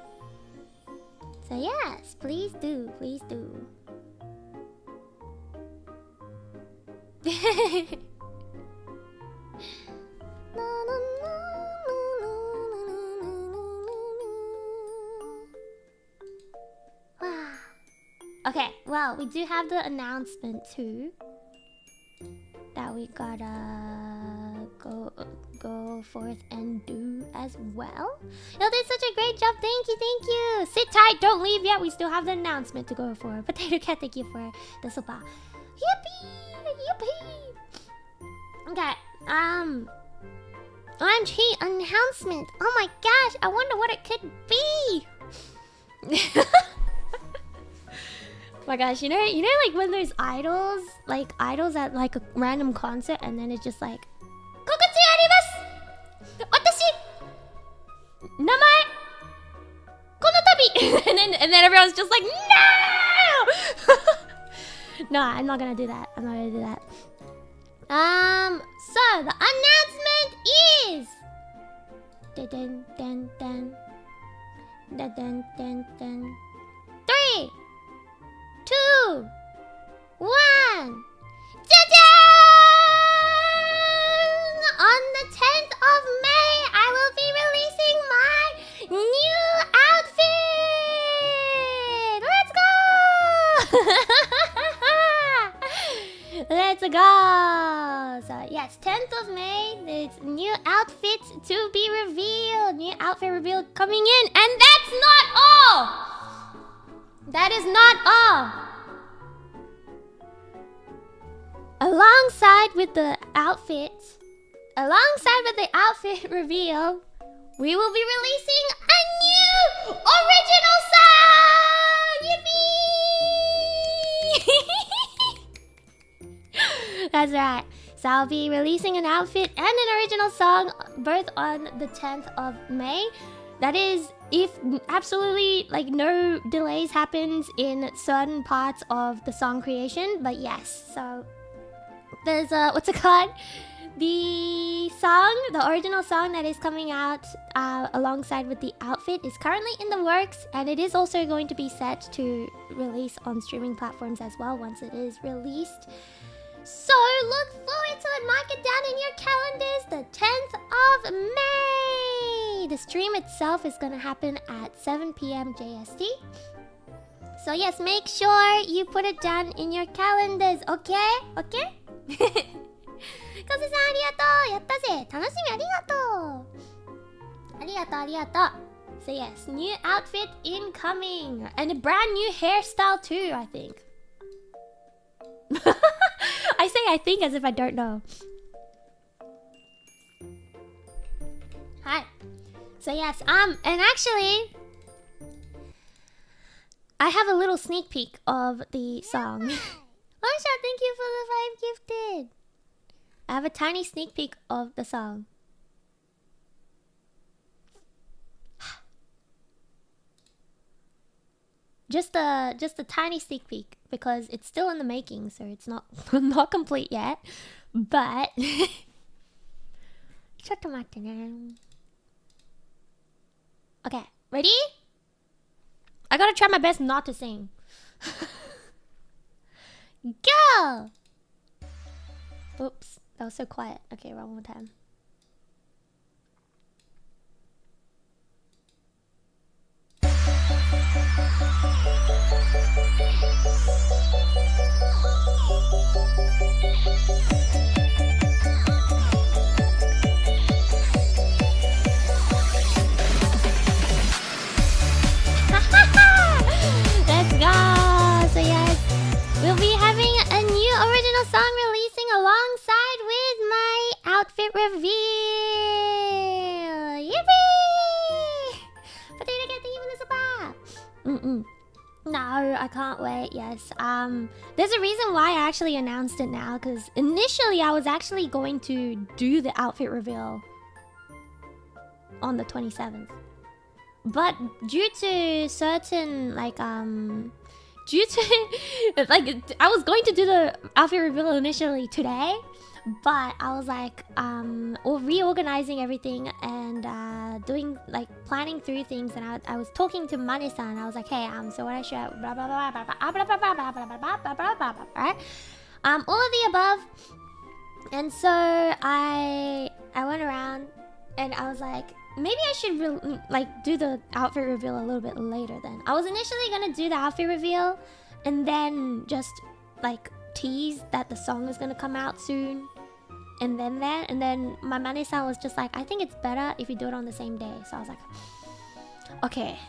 So yes, please do. well, we do have the announcement too. That we gotta go forth and do as well. You did such a great job. Thank you. Sit tight, don't leave yet. We still have the announcement to go for. Potato Cat, thank you for the super. Yippee! Okay, OMG announcement. Oh my gosh, I wonder what it could be. Oh my gosh, you know like when there's idols at like a random concert and then it's just like Kokutsu arimasu! Watashi! Namae! Kono tabi! and then everyone's just like, no! No, I'm not gonna do that. So the announcement is dun. 3, 2, 1. Jajan! On the 10th of May, I will be releasing my new outfit! Let's go! So yes, 10th of May, there's new outfits to be revealed. New outfit revealed coming in. And that's not all! That is not all! Alongside with the outfit reveal, we will be releasing a new original song! Yippee! That's right. So I'll be releasing an outfit and an original song both on the 10th of May. That is, if absolutely like no delays happens in certain parts of the song creation. But yes, so there's what's it called? The original song that is coming out alongside with the outfit is currently in the works, and it is also going to be set to release on streaming platforms as well once it is released. So look forward to it. Mark it down in your calendars. The 10th of May. The stream itself is gonna happen at 7 p.m. JST. So yes, make sure you put it down in your calendars. Okay? Okay? カズさんありがとう。やったぜ。楽しみありがとう。ありがとう。So yes, new outfit incoming. And a brand new hairstyle too, I think. I say I think as if I don't know. Hi. So yes, and actually I have a little sneak peek of the song. Marsha, thank you for the 5 gifted. I have a tiny sneak peek of the song. Just a tiny sneak peek because it's still in the making, so it's not not complete yet. But ちょっと待ってね. Okay, ready? I gotta try my best not to sing. Go! Oops, that was so quiet. Okay, one more time. Let's go! So yes, we'll be having a new original song releasing alongside with my outfit reveal. Yippee! Potato Cat, thank you for the super. No, I can't wait. Yes. There's a reason why I actually announced it now, because initially I was actually going to do the outfit reveal on the 27th. But due to certain I was going to do the outfit reveal initially today, but I was like reorganizing everything and doing planning through things, and I was talking to Mane-san. I was like, hey, so what I should blah blah blah blah blah blah blah blah blah blah blah blah blah blah, right? All of the above. And so I went around and I was like, maybe I should do the outfit reveal a little bit later then. I was initially gonna do the outfit reveal and then just like tease that the song is gonna come out soon, and then my manager was just like, I think it's better if you do it on the same day. So I was like, okay,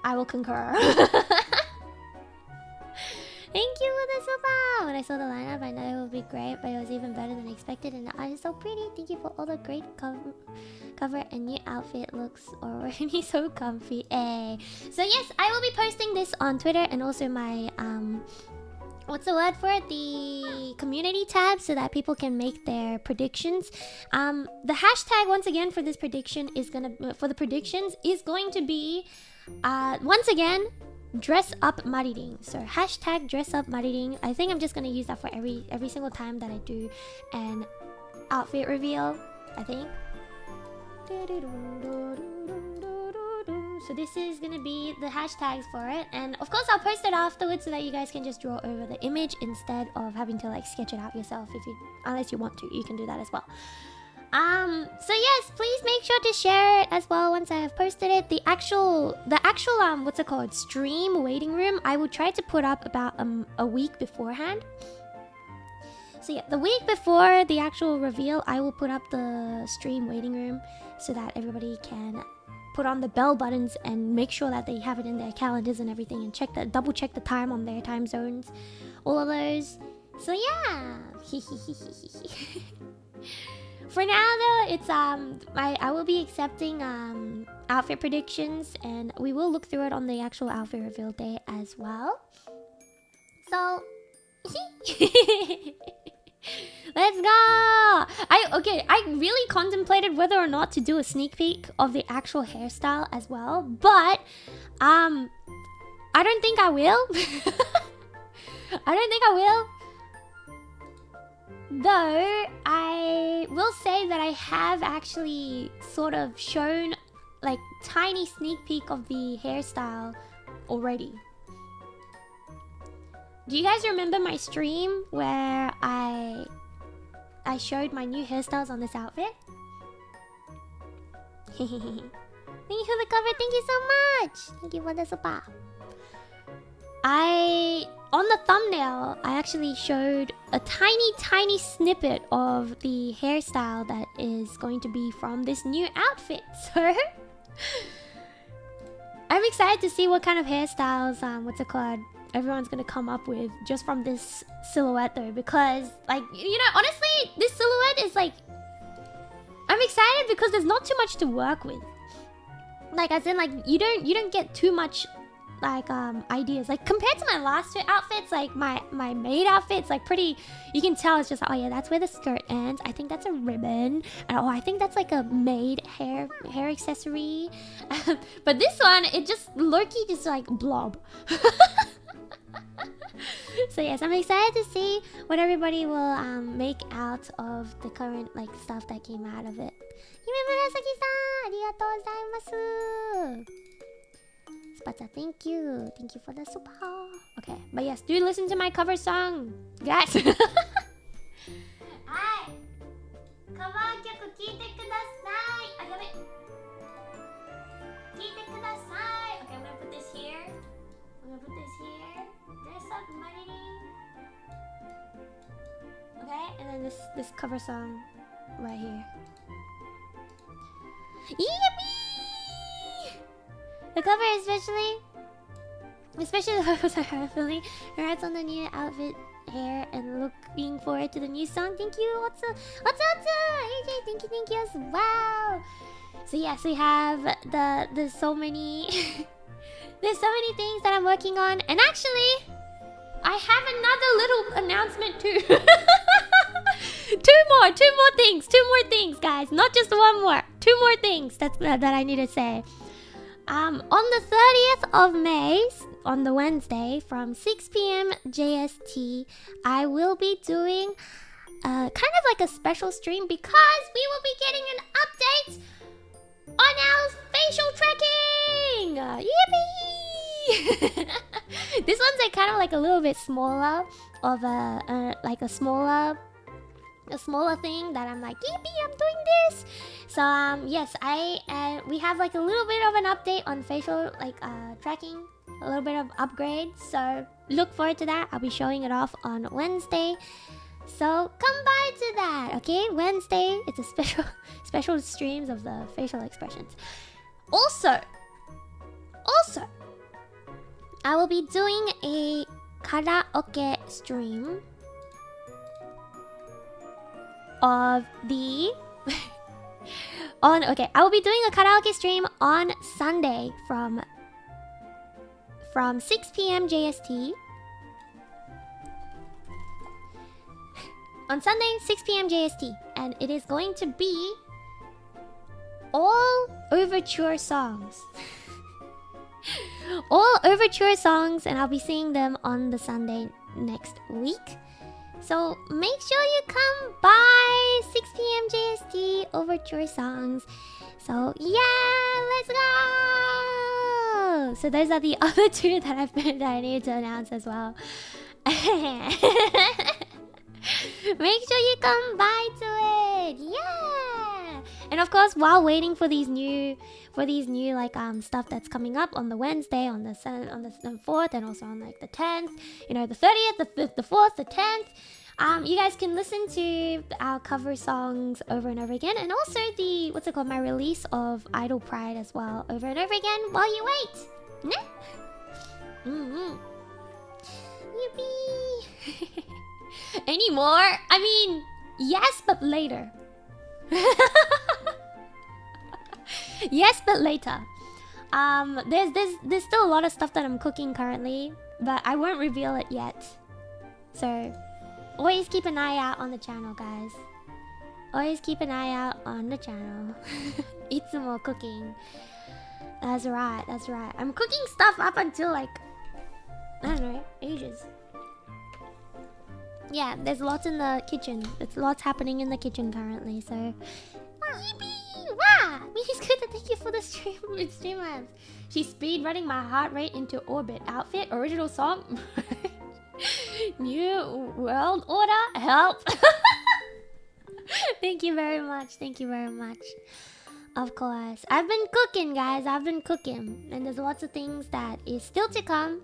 I will concur. Thank you for the super! When I saw the lineup, I know it would be great, but it was even better than expected, and the art is so pretty. Thank you for all the great cover and new outfit looks already so comfy. Eh. So yes, I will be posting this on Twitter and also my what's the word for it? The community tab, so that people can make their predictions. The hashtag once again for this prediction is going to be once again, dress up Maririn. So hashtag dress up Maririn. I think I'm just gonna use that for every single time that I do an outfit reveal, I think. So this is gonna be the hashtags for it, and of course I'll post it afterwards so that you guys can just draw over the image instead of having to like sketch it out yourself. Unless you want to, you can do that as well. So yes, please make sure to share it as well once I have posted it. The actual what's it called, stream waiting room, I will try to put up about a week beforehand. So yeah, the week before the actual reveal, I will put up the stream waiting room so that everybody can put on the bell buttons and make sure that they have it in their calendars and everything, and double check the time on their time zones, all of those. So yeah. For now though, it's I will be accepting outfit predictions, and we will look through it on the actual outfit reveal day as well. So let's go! I really contemplated whether or not to do a sneak peek of the actual hairstyle as well, but I don't think I will. I don't think I will. Though, I will say that I have actually sort of shown like tiny sneak peek of the hairstyle already. Do you guys remember my stream where I showed my new hairstyles on this outfit? Thank you for the cover, thank you so much! Thank you for the super. On the thumbnail, I actually showed a tiny snippet of the hairstyle that is going to be from this new outfit. So I'm excited to see what kind of hairstyles, everyone's gonna come up with just from this silhouette though, because like, you know, honestly, this silhouette is like, I'm excited because there's not too much to work with. Like, as in, like, you don't get too much like ideas, like compared to my last two outfits. Like my maid outfit's like pretty, you can tell it's just like, oh yeah, that's where the skirt ends, I think that's a ribbon, and oh, I think that's like a maid hair accessory. But this one, it just low-key just like blob. So yes, I'm excited to see what everybody will make out of the current like stuff that came out of it. Murasaki-san, arigatou gozaimasu. Spata, thank you for the super. Okay, but yes, do listen to my cover song, guys. Hi, cover kyoku kiite kudasai. Ah, yabe. Kiite kudasai. Okay, I'm gonna put this here. Dress up Maririn. Okay, and then this cover song right here. Yippee! The cover especially the photos are feeling. Congrats on the new outfit, hair, and looking forward to the new song. Thank you. What's up? AJ, thank you as well. So yes, we have there's so many there's so many things that I'm working on, and actually I have another little announcement too. Two more things, guys. Not just one more. Two more things that I need to say. On the 30th of May, on the Wednesday, from 6 PM JST, I will be doing kind of like a special stream because we will be getting an update on our facial tracking. Yippee! This one's like kind of like a little bit smaller of a smaller thing that I'm like, yippee, I'm doing this. So yes, we have like a little bit of an update on facial like tracking a little bit of upgrade. So look forward to that. I'll be showing it off on Wednesday. So come by to that, okay? Wednesday, it's a special streams of the facial expressions. Also, I will be doing a karaoke stream of the I will be doing a karaoke stream on Sunday from 6 p.m. JST. On Sunday, 6 p.m. JST, and it is going to be all overture songs. All overture songs, and I'll be singing them on the Sunday next week. So make sure you come by 6 p.m. JST, overture songs. So yeah, let's go! So those are the other two that I need to announce as well. Make sure you come by to it. Yeah. And of course, while waiting for these new like stuff that's coming up on the Wednesday, on the 4th, and also on like the 10th, you know, the 30th, the 5th, the 4th, the 10th, you guys can listen to our cover songs over and over again, and also the my release of Idol Pride as well over and over again while you wait. Yippee. Anymore? I mean, yes, but later. Yes, but later. There's still a lot of stuff that I'm cooking currently, but I won't reveal it yet. So, always keep an eye out on the channel, guys. Always keep an eye out on the channel. Itsumo cooking. That's right, that's right. I'm cooking stuff up until like, I don't know, ages. Yeah, there's lots in the kitchen. There's lots happening in the kitchen currently, so... Yippee! Wow! It's good to thank you for the streamlabs. She's speed running my heart rate into orbit. Outfit, original song. New world order, help! Thank you very much, thank you very much. Of course. I've been cooking, guys. I've been cooking. And there's lots of things that is still to come.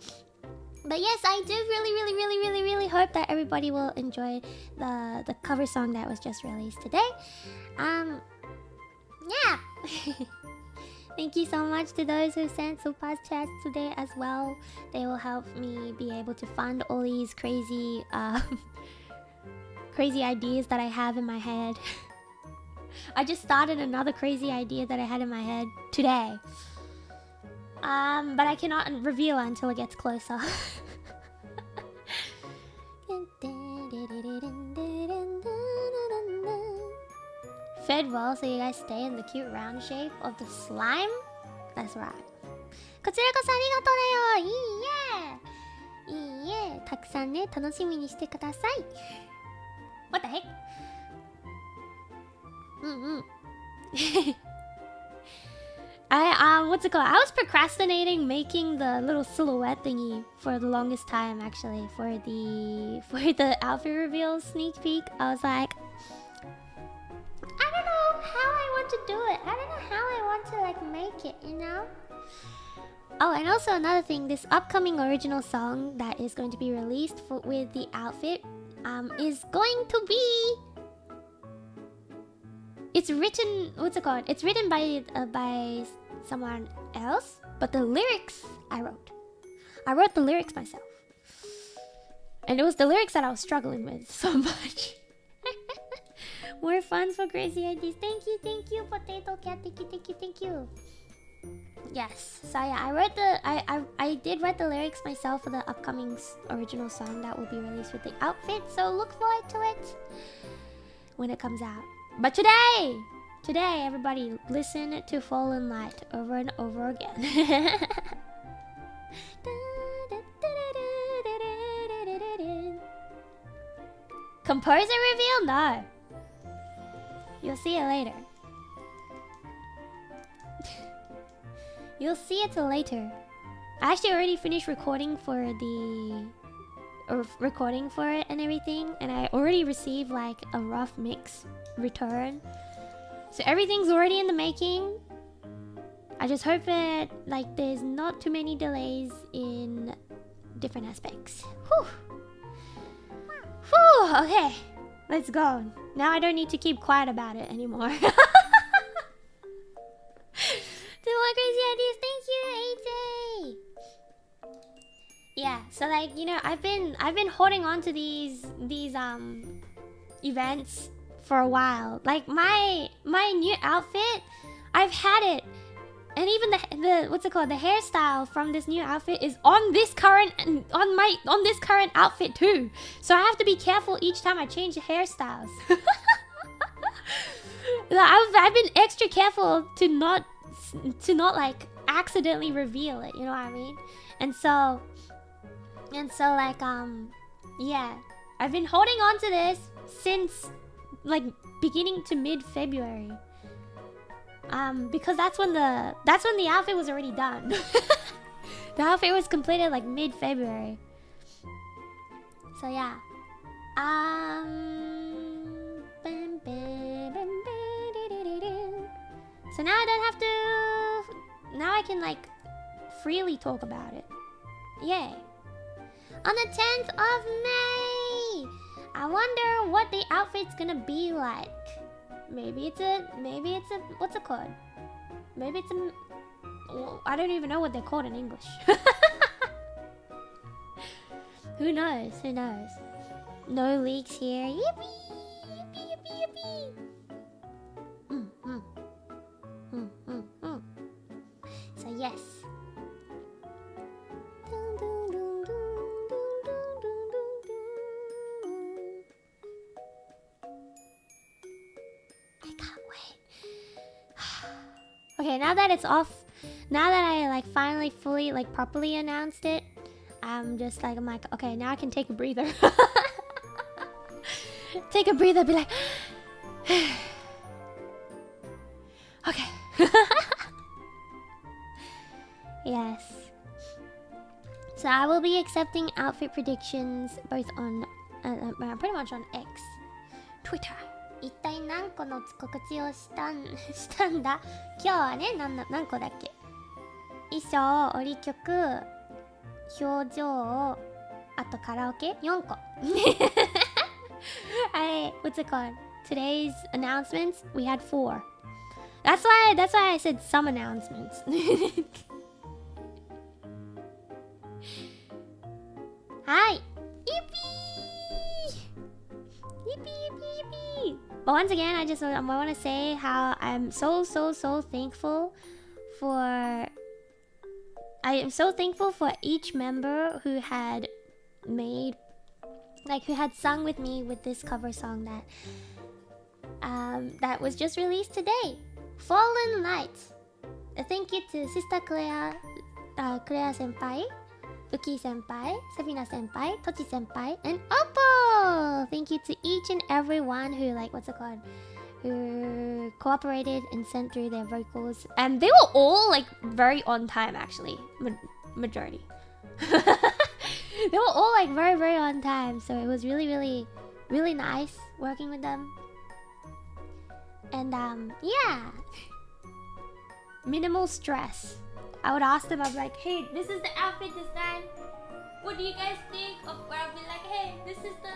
But yes, I do really hope that everybody will enjoy the cover song that was just released today. Yeah. Thank you so much to those who sent super chats today as well. They will help me be able to fund all these crazy crazy ideas that I have in my head. I just started another crazy idea that I had in my head today. But I cannot reveal until it gets closer. Fed well so you guys stay in the cute round shape of the slime? That's right. こちらこそありがとうだよ。いいえ。いいえ。たくさんね、楽しみにしてください。What the heck? What's it called? I was procrastinating making the little silhouette thingy for the longest time, actually, for the outfit reveal sneak peek. I was like, I don't know how I want to do it. I don't know how I want to like make it, you know? Oh, and also another thing, this upcoming original song that is going to be released with the outfit is going to be... It's written... What's it called? It's written by someone else, but the lyrics I wrote. I wrote the lyrics myself. And it was the lyrics that I was struggling with so much. More fun for crazy ideas. Thank you, Potato Cat. Thank you. Yes. So yeah, I did write the lyrics myself for the upcoming original song that will be released with the outfit. So look forward to it when it comes out. But today, everybody, listen to Fallin Light over and over again. Composer reveal? No. You'll see it later. You'll see it later. I actually already finished recording for it and everything, and I already received like a rough mix return. So everything's already in the making. I just hope that like there's not too many delays in different aspects. Whew. Whew, okay. Let's go. Now I don't need to keep quiet about it anymore. Democracy ideas, thank you, AJ. Yeah, so like, you know, I've been holding on to these events for a while. Like my new outfit, I've had it. And even the what's it called? The hairstyle from this new outfit is on this current outfit too. So I have to be careful each time I change the hairstyles. I've been extra careful to not like accidentally reveal it, you know what I mean? And so like yeah, I've been holding on to this since like beginning to mid-February. Because that's when the outfit was already done. The outfit was completed like mid-February. So yeah. So now I don't have to. Now I can like freely talk about it. Yay. On the 10th of May, I wonder what the outfit's gonna be like. Maybe it's a, what's it called? Maybe it's a, I don't even know what they're called in English. Who knows? Who knows? No leaks here. Yippee! Yippee, yippee, yippee! So yes. Okay, now that it's off, now that I like finally fully like properly announced it, I'm like, okay, now I can take a breather. Take a breather, be like, okay. Yes. So I will be accepting outfit predictions both on, pretty much on X, Twitter. 一体何個の告知をしたんだ。今日はね、何個だっけ。衣装、折り曲、表情、あとカラオケ4個。What's it called? Today's announcements, we had 4. That's why I said some announcements. Hi. Yippee! Yippee, yippee, yippee! But once again, I want to say how I'm so thankful for... I am so thankful for each member who had made... Like, who had sung with me with this cover song that was just released today. Fallen Light. A thank you to Sister Claire, Claire Senpai, Uki Senpai, Sabina Senpai, Tochi Senpai, and Oppo! Thank you to each and every one who, like, what's it called? Who cooperated and sent through their vocals. And they were all, like, very on time, actually. Majority. They were all, like, very on time. So it was really nice working with them. And, yeah. Minimal stress. I would ask them, I'd be like, hey, this is the outfit design. What do you guys think? Or I'd be like, hey, this is the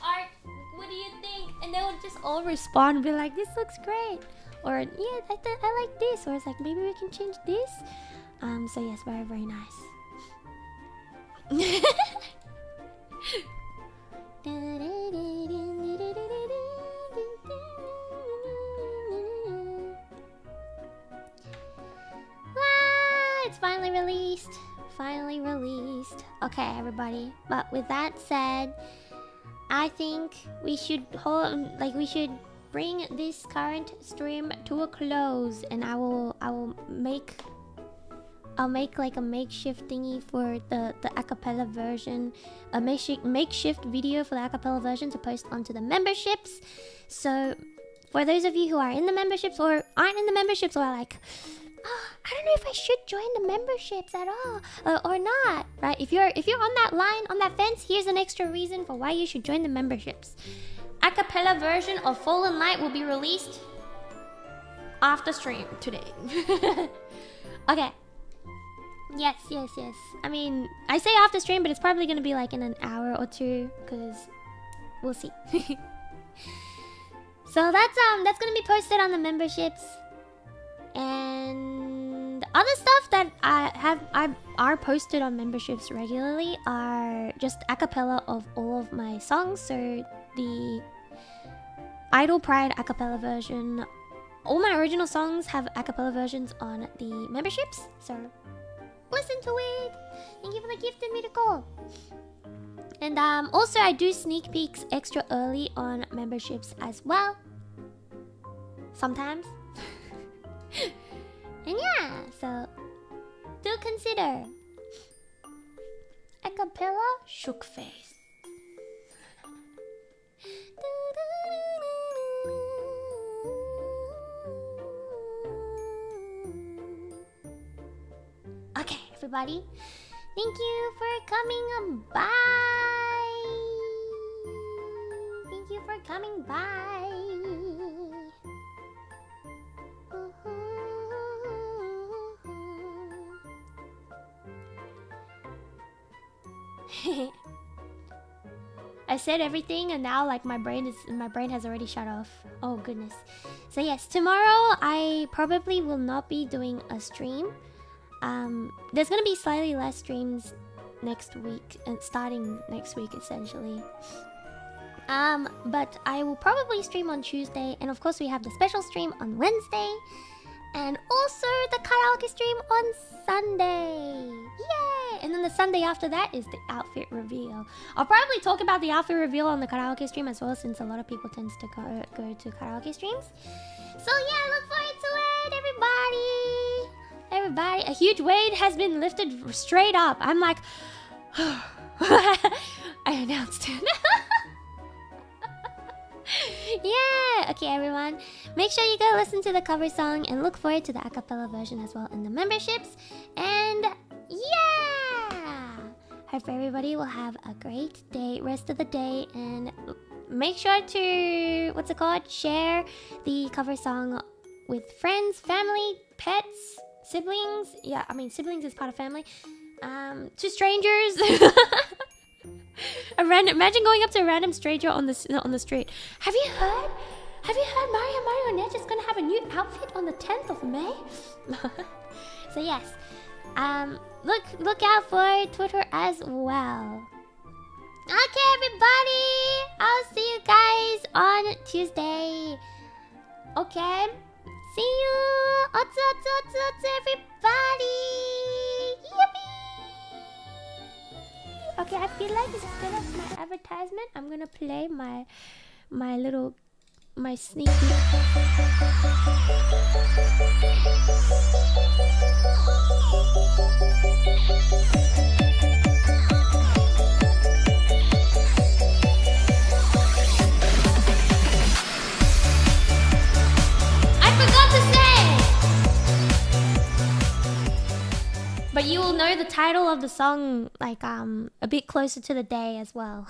art. What do you think? And they would just all respond and be like, this looks great. Or, yeah, I like this. Or it's like, maybe we can change this. So yes, very nice. It's finally released. Okay, everybody. But with that said, I think we should bring this current stream to a close, and I'll make like a makeshift thingy for the acapella version, a makeshift video for the acapella version to post onto the memberships. So for those of you who are in the memberships or aren't in the memberships, or are like, oh, I don't know if I should join the memberships at all or not, right? If you're on that line, on that fence, here's an extra reason for why you should join the memberships. Acapella version of Fallen Light will be released after stream today. Okay. Yes. I mean, I say after stream, but it's probably gonna be like in an hour or two, because we'll see. So that's gonna be posted on the memberships, and other stuff that I are posted on memberships regularly are just a cappella of all of my songs. So the Idol Pride a cappella version, all my original songs have a cappella versions on the memberships. So listen to it. Thank you for the gift and miracle. And also I do sneak peeks extra early on memberships as well. Sometimes. And yeah, so do consider. A cappella shook face. Okay, everybody. Thank you for coming by. Thank you for coming by. I said everything and now like my brain has already shut off. Oh goodness. So yes, tomorrow I probably will not be doing a stream. There's gonna be slightly less streams next week and starting next week essentially. But I will probably stream on Tuesday, and of course we have the special stream on Wednesday, and also the karaoke stream on Sunday. Yay! And then the Sunday after that is the outfit reveal. I'll probably talk about the outfit reveal on the karaoke stream as well, since a lot of people tend to go to karaoke streams. So yeah, look forward to it, everybody! Everybody, a huge weight has been lifted straight up. I'm like, I announced it. Yeah, okay everyone, make sure you go listen to the cover song and look forward to the a cappella version as well in the memberships. And yeah, hope everybody will have a great day, rest of the day, and make sure to share the cover song with friends, family, pets, siblings. Yeah, I mean siblings is part of family. To strangers. Imagine going up to a random stranger on the street. Have you heard Marionette is gonna have a new outfit on the 10th of May? So yes, look out for Twitter as well. Okay, everybody, I'll see you guys on Tuesday. Okay, see you. Otsu, everybody. Yippee! Okay, I feel like instead of my advertisement, I'm gonna play my sneak peek. I forgot to say! But you will know the title of the song like a bit closer to the day as well.